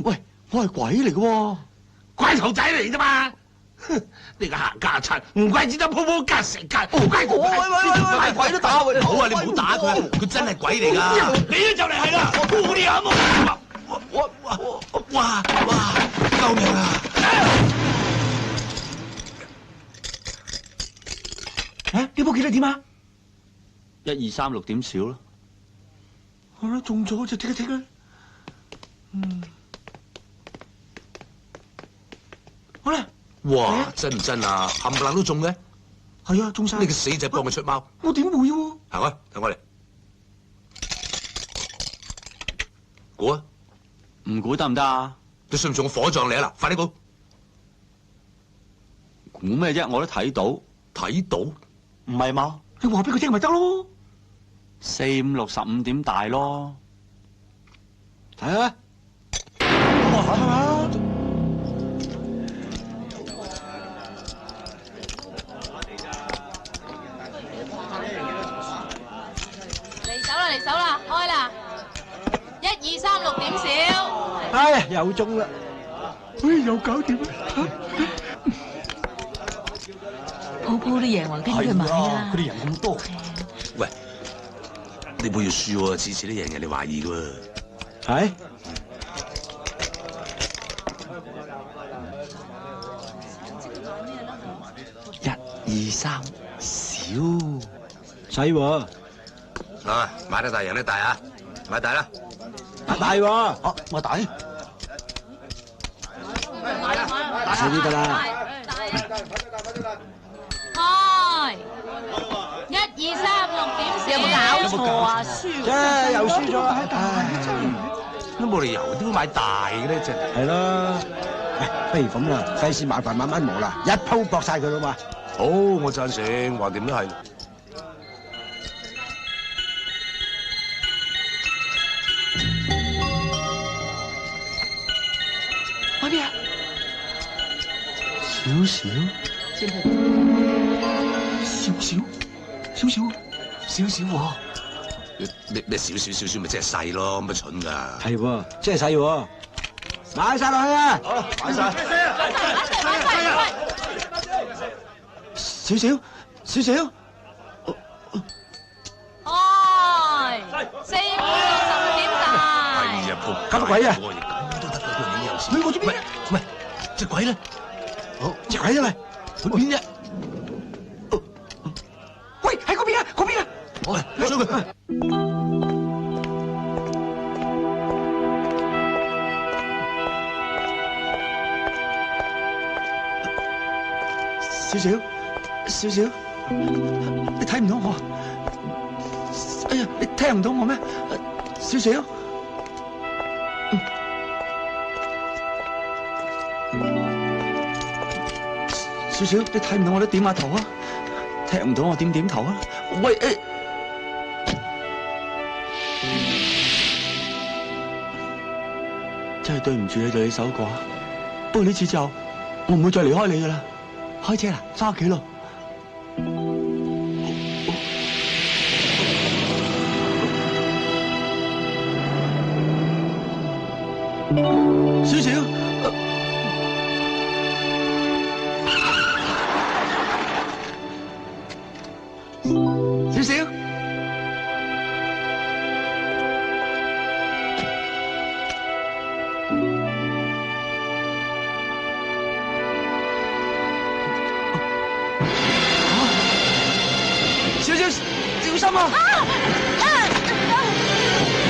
喂，我係鬼嚟嘅喎，鬼頭仔嚟啫嘛！呢個行家賊，唔怪之得鋪鋪夾食㗎，喂，大鬼都打佢！好啊，你唔好打佢，佢真係鬼嚟㗎！你就嚟係啦！我哋哇！救命啊！呢鋪幾多點啊？1、2、3、6點少咯。好啦，中咗就剔一剔啦。好啦。哇！真唔真啊？冚唪唥都中嘅。係啊，中晒。你個死仔幫佢出貓。我點會喎？行啊，等我嚟。估啊？唔估得唔得啊？你信唔信我火葬你啊？嗱，快啲估。估咩啫？我都睇到，睇到，唔係嘛？你話俾佢聽咪得咯。 4、5、6、15點大咯。睇下，係嘛？嚟手啦，開啦！1、2、3、6點少。唉，又中啦！又搞掂啦！鋪鋪都贏喎，跟住佢買啦。佢哋人咁多。喂，你冇要輸喎，次次都贏人哋懷疑嘅喎。係。1、2、3，少，細喎。啊，買得大贏得大啊！買大啦！大喎。哦，我大。細啲得啦。開！1、2、3、6點少。有冇搞錯啊？輸啫，又輸咗。唉，都冇理由，點會買大嘅咧？真係咯。不如咁啦，費事麻煩慢慢磨啦，一鋪搏晒佢啦嘛。好，我贊成，橫掂都係。買咩啊？少少，少少喎。咩少咪即係細咯，咁咪蠢㗎。係喎，即係細喎。買晒落去啊！好啦，買晒。少少，少少。開！4、5、6、15點大。哎呀，仆街！乜鬼啊？咁都得嗰個影有錢。你過咗邊？喂，隻鬼咧？好，隻鬼啊喂！去邊啫？喂，喺嗰邊啊，嗰邊啊！好，攞咗佢。少少，少少，你睇唔到我？哎呀，你聽唔到我咩？少少。少少，你睇唔到我都點下頭啊！聽唔到我點頭啊！喂，真係對唔住你對你手過，不過呢次之後，我唔會再離開你噶啦。開車啦，返屋企咯。少少。少少。少少，小心啊！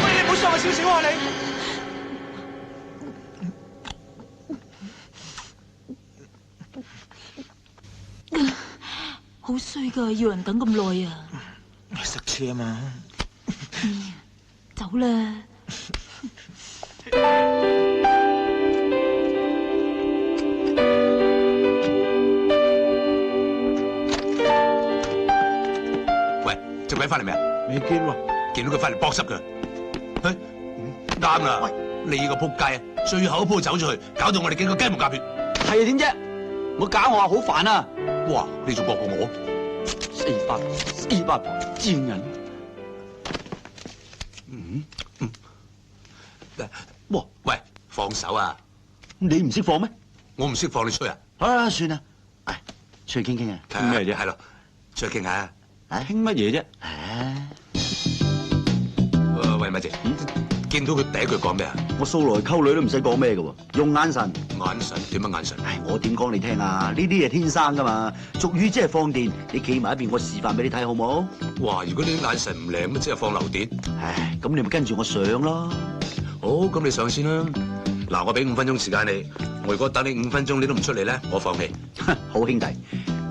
喂，你唔好上去少少啊你！好衰噶，要人等咁耐啊！塞車啊嘛。走啦。喂，隻鬼翻嚟未啊？未見喎。見到佢翻嚟，搏濕佢。啱啦！喂，你個仆街啊！最後一鋪走咗去，搞到我哋幾個雞毛鴿血。係啊，點啫？我搞我啊，好煩啊！哇，你仲搏過我？四八賤人。哇，喂，放手啊！你唔識放咩？我唔識放，你吹啊！啊，算啦，唉，出去傾傾啊！傾咩啫？係咯，出去傾下。傾乜嘢啫？喂，咪姐，見到佢第一句講咩啊？我素來溝女都唔使講咩嘅喎，用眼神。眼神點樣眼神？唉，我點講你聽啊？呢啲嘢天生噶嘛，俗語即係放電。你企埋一邊，我示範俾你睇好冇？哇！如果你眼神唔靈，咁即係放流電。唉，咁你咪跟住我上咯。好，咁你上先啦。嗱，我俾5分鐘時間你。我如果等你5分鐘你都唔出嚟咧，我放棄。好兄弟，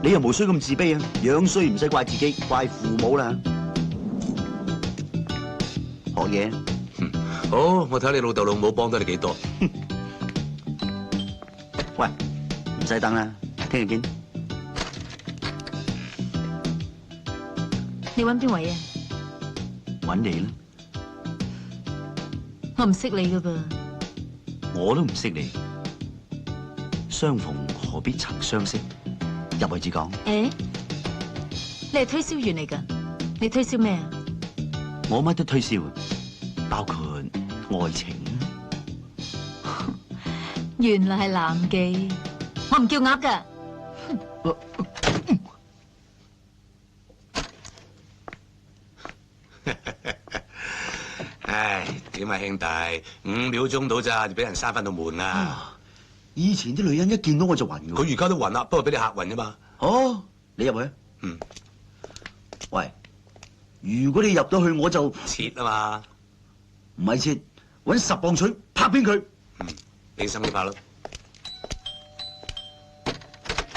你又無需咁自卑啊！樣衰唔使怪自己，怪父母啦。學嘢。好，我睇你老豆老母幫得你幾多。喂，唔使等啦，聽日見。你揾邊位啊？揾你啦，我唔識你噶噃。我都唔識你，相逢何必曾相識？入去至講。誒，你係推銷員嚟噶？你推銷咩啊？我乜都推銷，包括愛情。原來係男妓，我唔叫鴨噶。唉，點啊兄弟，5秒鐘到咋，就俾人閂翻到門啦。以前啲女人一見到我就暈㗎。佢而家都暈啦，不過俾你嚇暈啫嘛。哦，你入去。嗯。喂，如果你入到去，我就切啊嘛。唔係切，搵10磅水拍扁佢。嗯，俾心機拍咯。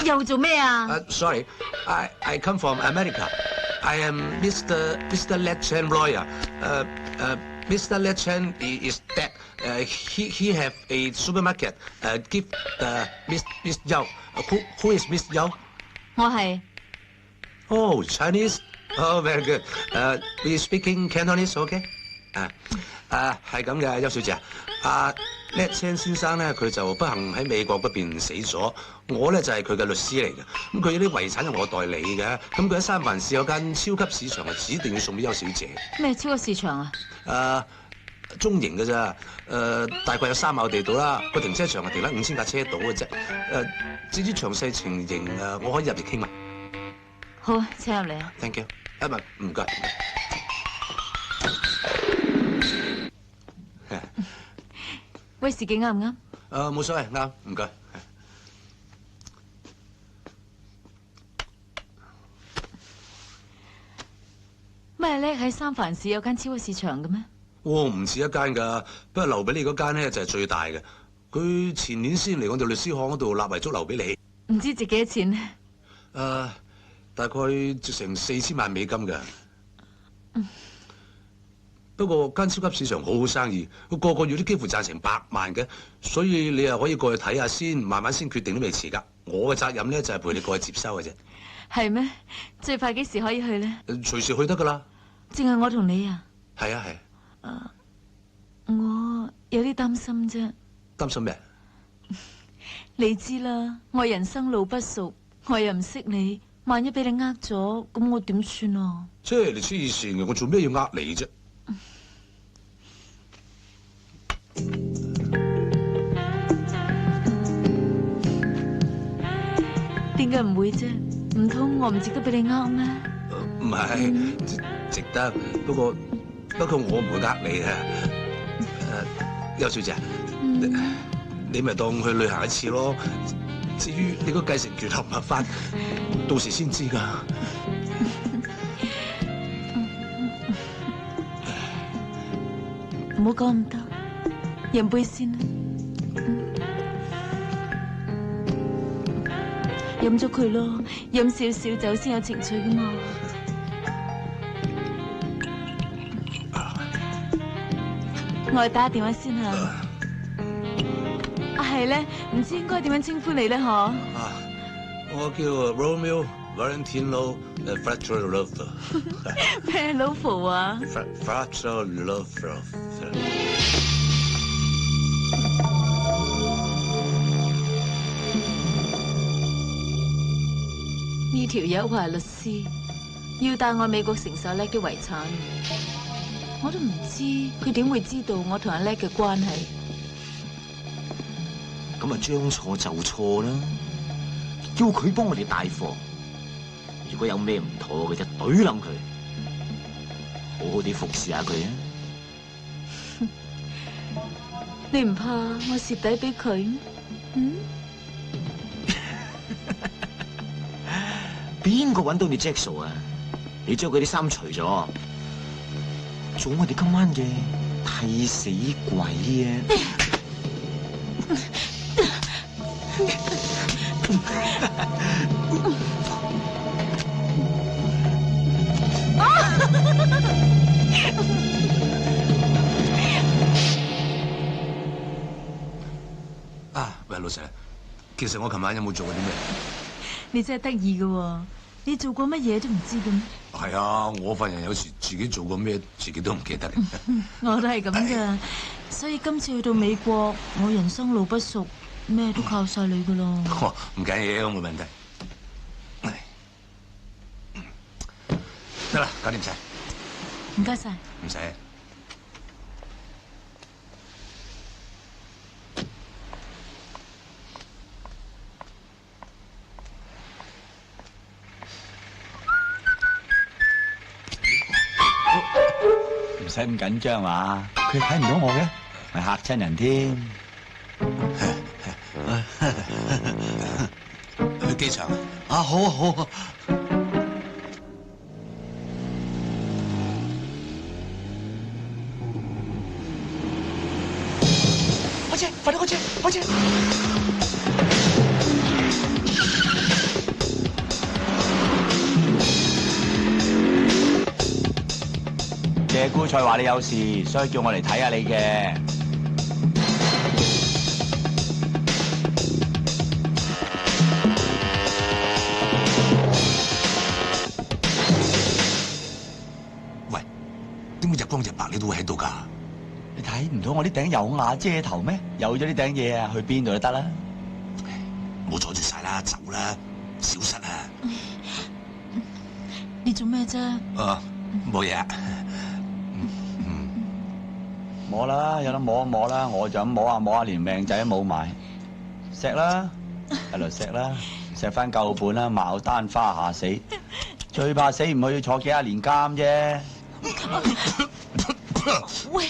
又做咩啊？Sorry, I come from America. I am Mr. Let Chen lawyer. Mr. Let Chen is dead. He have a supermarket. Give Miss Yao. Who is Miss Yao? 我係。Oh, Chinese. Oh, very good. We speaking Cantonese, okay? 係咁嘅，邱小姐。Let Chen 先生咧，佢就不幸喺美國嗰邊死咗。我咧就係佢嘅律師嚟嘅。咁佢啲遺產係我代理嘅。咁佢喺三藩市有間超級市場，指定要送俾邱小姐。咩超級市場啊？中型嘅咋？大概有3畝地度啦。個停車場係停得5000架車到嘅啫。至於詳細情形我可以入嚟傾嘛。好，請入嚟啊。Thank you。唔該。威士忌啱唔啱？冇所謂，啱，唔該。咩叻喺三藩市有間超級市場嘅咩？唔止一間㗎，不過留俾你嗰間咧就係最大嘅。佢前年先嚟我哋律師行嗰度立遺囑留俾你。唔知值幾多錢呢？大概值成4000萬美金㗎。不過間超級市場好好生意，佢個月都幾乎賺成100萬嘅，所以你又可以過去睇下先，慢慢先決定都未遲㗎。我嘅責任咧就係陪你過去接收嘅啫。係咩？最快幾時可以去咧？隨時去得㗎啦。淨係我同你啊？係啊。我有啲擔心啫。擔心咩？你知啦，我人生路不熟，我又唔識你，萬一俾你呃咗，咁我點算啊？即係你黐線嘅，我做咩要呃你啫？點解唔會啫？唔通我唔值得俾你呃咩？唔係，值得。不過我唔會呃你嘅。邱小姐，你咪當去旅行一次咯。至於你個繼承權合唔合法，到時先知㗎。唔好講咁多，飲杯先啦。飲咗佢咯，飲少少酒先有情趣㗎嘛。我去打電話先嚇。係咧，唔知應該點樣稱呼你咧？嗬。我叫 Romeo Valentino Fractal Lover。咩 lover 啊 ？Fractal Lover。呢條友話係律師，要帶我美國承受叻啲遺產，我都唔知佢點會知道我同阿叻嘅關係。咁啊，將錯就錯啦，叫佢幫我哋帶貨。如果有咩唔妥嘅，就懟冧佢，好好地服侍下佢啊！你唔怕我蝕底俾佢？邊個揾到你 Jack 啊？你將佢啲衫除咗，做我哋今晚嘅替死鬼啊！喂，老細，其實我琴晚有冇做過啲咩？你真係得意㗎喎，你做過乜嘢都唔知嘅咩？係啊，我份人有時自己做過咩，自己都唔記得嘅。我都係咁噶，所以今次去到美國，我人生路不熟，咩都靠晒你噶咯。唔緊要，冇問題。得啦，搞掂晒。唔該晒。唔使。唔使咁緊張嘛，佢睇唔到我嘅，咪嚇親人添。去機場啊，好啊好啊。開車，快啲開車，開車！謝姑菜話你有事，所以叫我嚟睇下你嘅。喂，點解日光日白你都會喺度㗎？你睇唔到我啲頂有瓦遮頭咩？有咗呢頂嘢啊，去邊度都得啦。冇阻住晒啦，走啦，小失啊！你做咩啫？冇嘢。摸啦，有得摸一摸啦，我就咁摸下摸下，連命仔都冇埋。錫啦，喺度錫啦，錫翻舊本啦，牡丹花下死，最怕死唔去要坐幾廿年監啫。喂，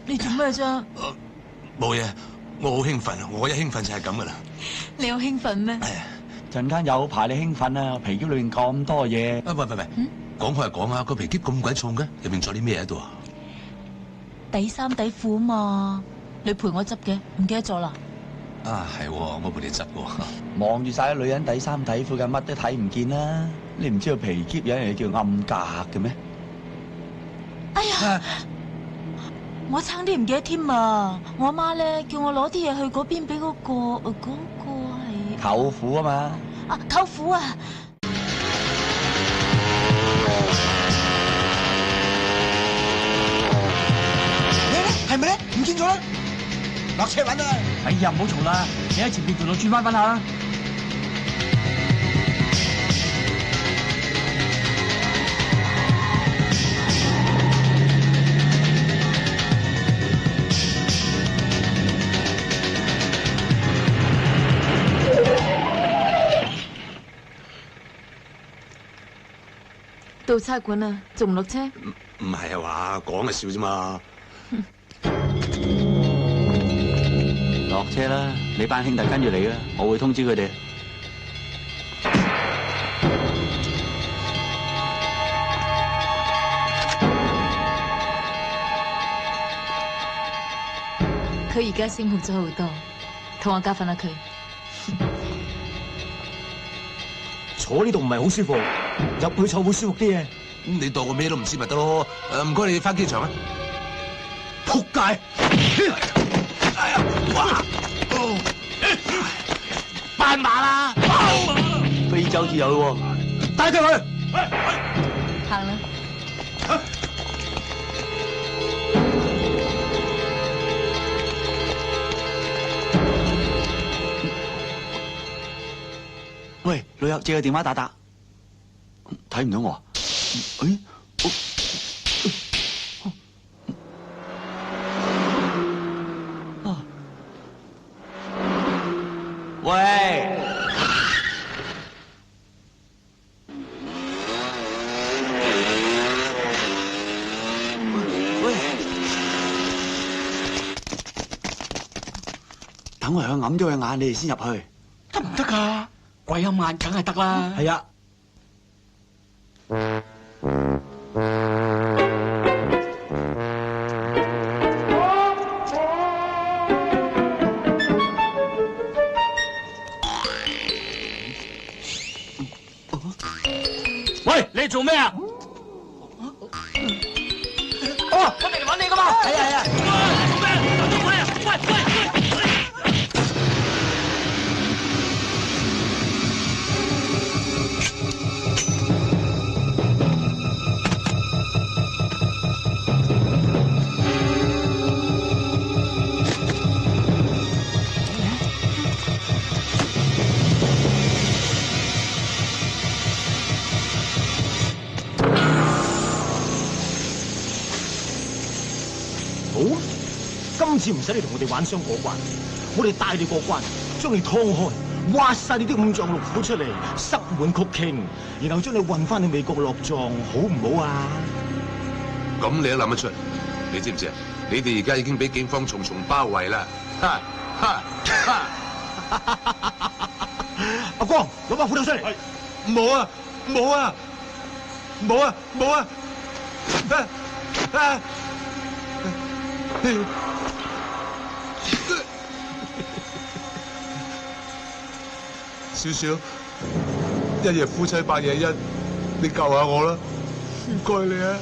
你做咩啫？冇嘢，我好興奮，我一興奮就係咁噶啦。你好興奮咩？陣間有排你興奮啊！皮篋裏面咁多嘢。喂，講開係講啊，個皮篋咁鬼重嘅，入面仲有啲咩喺度啊？底衫底褲啊嘛，你陪我執嘅，唔記得咗啦？啊，係，我陪你執喎。望住晒啲女人底衫底褲嘅，乜都睇唔見啦。你唔知道皮篋有樣嘢叫暗格嘅咩？哎呀，我差啲唔記得添啊！我阿媽咧叫我攞啲嘢去嗰邊俾嗰個係舅父啊嘛。啊，舅父啊！係咪咧？唔見咗啦！落車揾啦！哎呀，唔好嘈啦，你喺前邊條路轉翻下啦。到差館啦，仲唔落車？唔係啊話講嘅笑啫嘛。落車啦，你班兄弟跟住你啦，我會通知佢哋。佢而家醒目咗好多，同我教訓下佢。坐呢度唔係好舒服，入去坐會舒服啲嘅。你當我咩都唔知咪得咯？唔該，你翻機場啊！仆街！哎呀，哇！斑馬啦！非洲至有喎，帶佢去。行啦。喂，老友，借個電話打打。睇唔到我啊？誒？喂！等我向揞咗佢眼，你哋先入去。得唔得㗎？鬼暗眼梗係得啦。係啊。喂，你做咩啊？哦，我哋嚟揾你噶嘛？係啊係啊。做咩？做咩啊？喂！次唔使你同我哋玩雙過關，我哋帶你過關，將你劏開，挖晒你啲五臟六腑出嚟，塞滿曲傾，然後將你運翻去美國落葬，好唔好啊？咁你都諗得出？你知唔知啊？你哋而家已經俾警方重重包圍啦！阿光，攞把斧頭出嚟。冇啊！冇啊！冇啊！冇啊！少少，一夜夫妻百夜恩，你救下我啦！唔該你啊！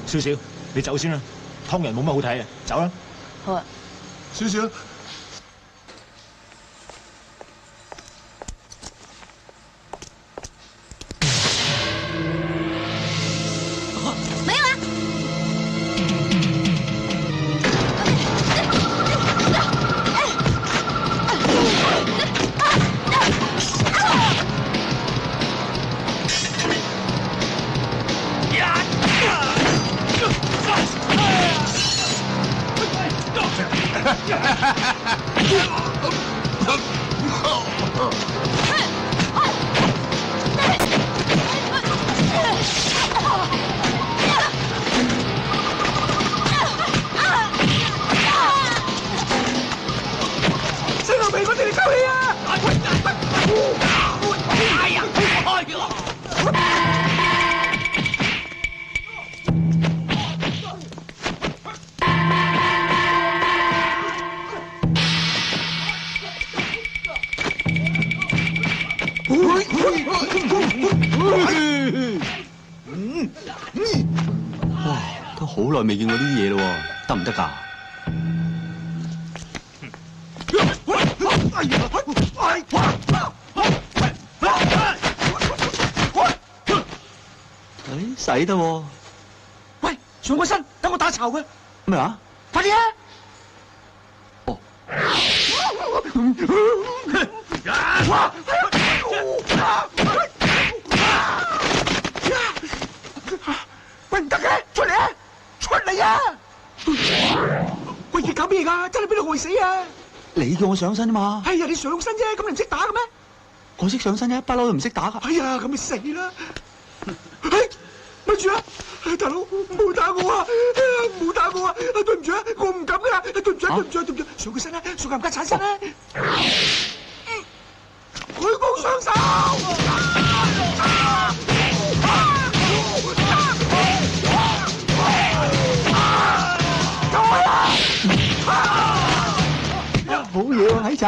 少少，你走先啦，劏人冇乜好睇啊，走啦。好啊。少少。哇，都好耐未見過呢啲嘢咯，得唔得㗎？誒，使得喎。喂，上個身，等我打巢佢。咩話？快啲啊！哦。喂，唔得嘅，出嚟啊！出嚟啊！喂，你搞咩㗎？真係俾你害死啊！你叫我上身啊嘛。係啊，你上身啫，咁你唔識打嘅咩？我識上身啫，不嬲都唔識打㗎。哎呀，咁咪死啦！咪住啊！大佬，唔好打我啊！唔好打我啊！對唔住啊，我唔敢㗎！對唔住啊，對唔住啊，對唔住！上佢身啦，上冚家鏟身啦！舉高雙手！好嘢喎，矮仔！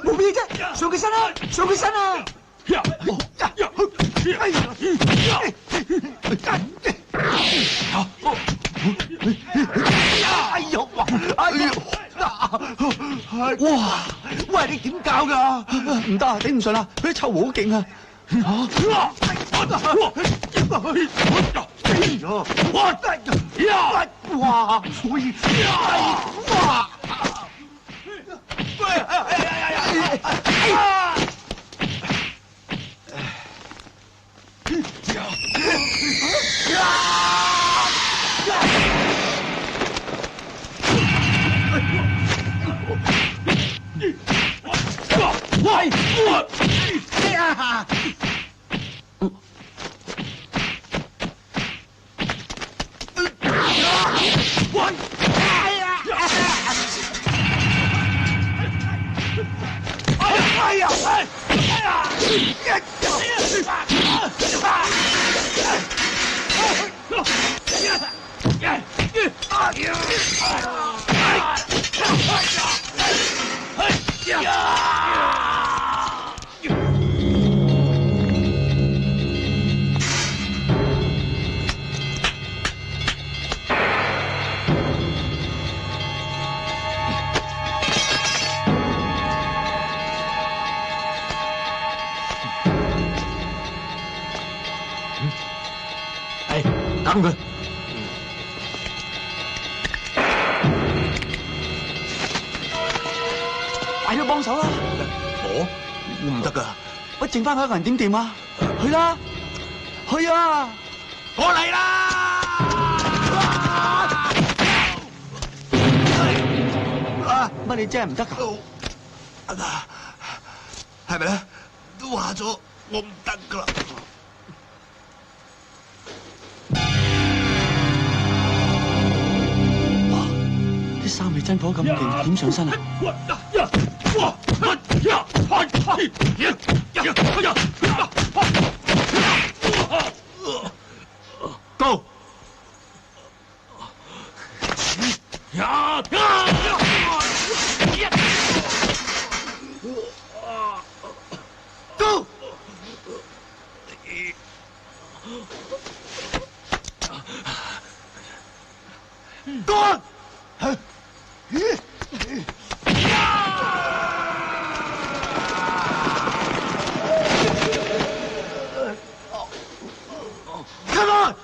冇咩啫，上佢身啦，上佢身啊！哎呦，哎呦，哇！喂，你點搞㗎？唔得啊，頂唔順啦，佢啲臭狐好勁啊！哇！所以哇！打佢！快啲幫手啦！我唔得㗎。喂，剩翻佢一個人點掂啊？去啦，去啊！我嚟啦！乜你真係唔得㗎？係咪咧？都話咗我唔得噶啦！啲三味真火咁勁，點上身啊？高！高！幹！Come on!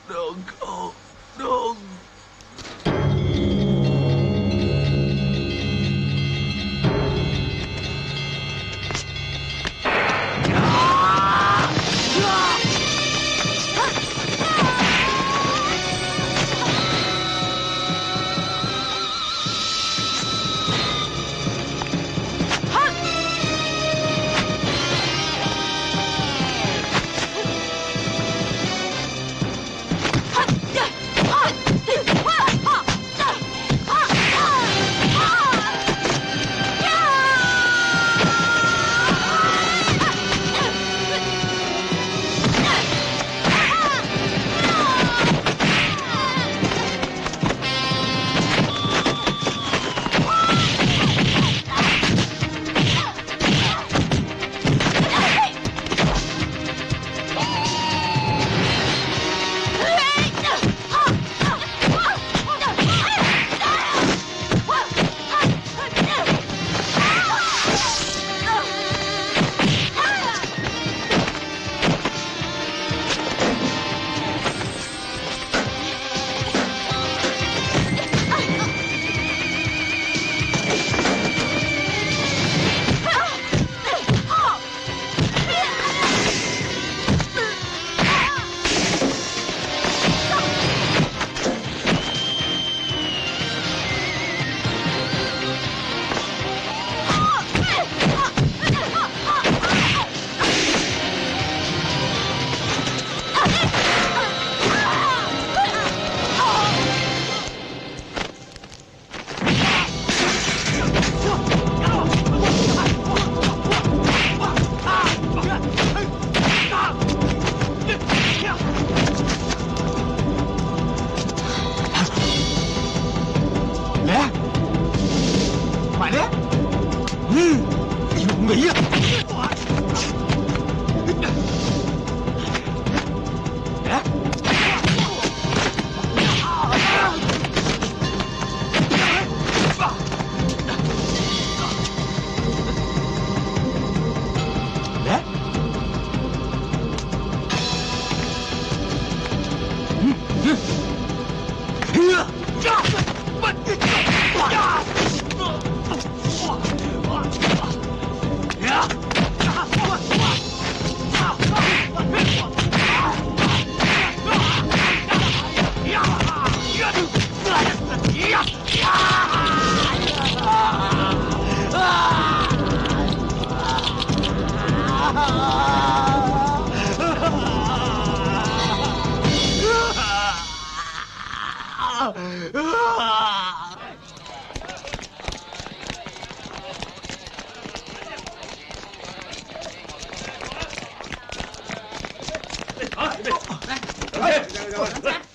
No, go, no.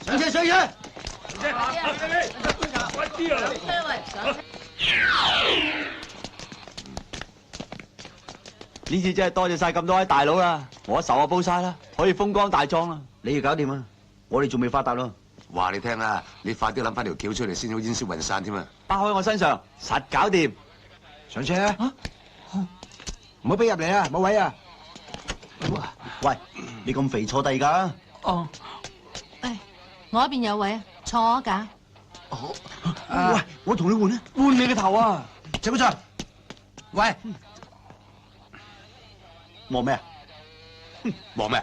上車上車！呢次真係多謝晒咁多位大佬啦，我仇啊報晒啦，可以風光大葬啦。你要搞掂啊，我哋仲未發達咯。話你聽啦，你快啲諗翻條橋出嚟先好煙消雲散添啊！包喺我身上，實搞掂。上車啊！唔好俾入嚟啊，冇位啊！喂，你咁肥坐第㗎？哦，誒，我嗰邊有位啊，坐我架。喂，我同你換啊！換你個頭啊！請唔請？喂，望咩啊？望咩？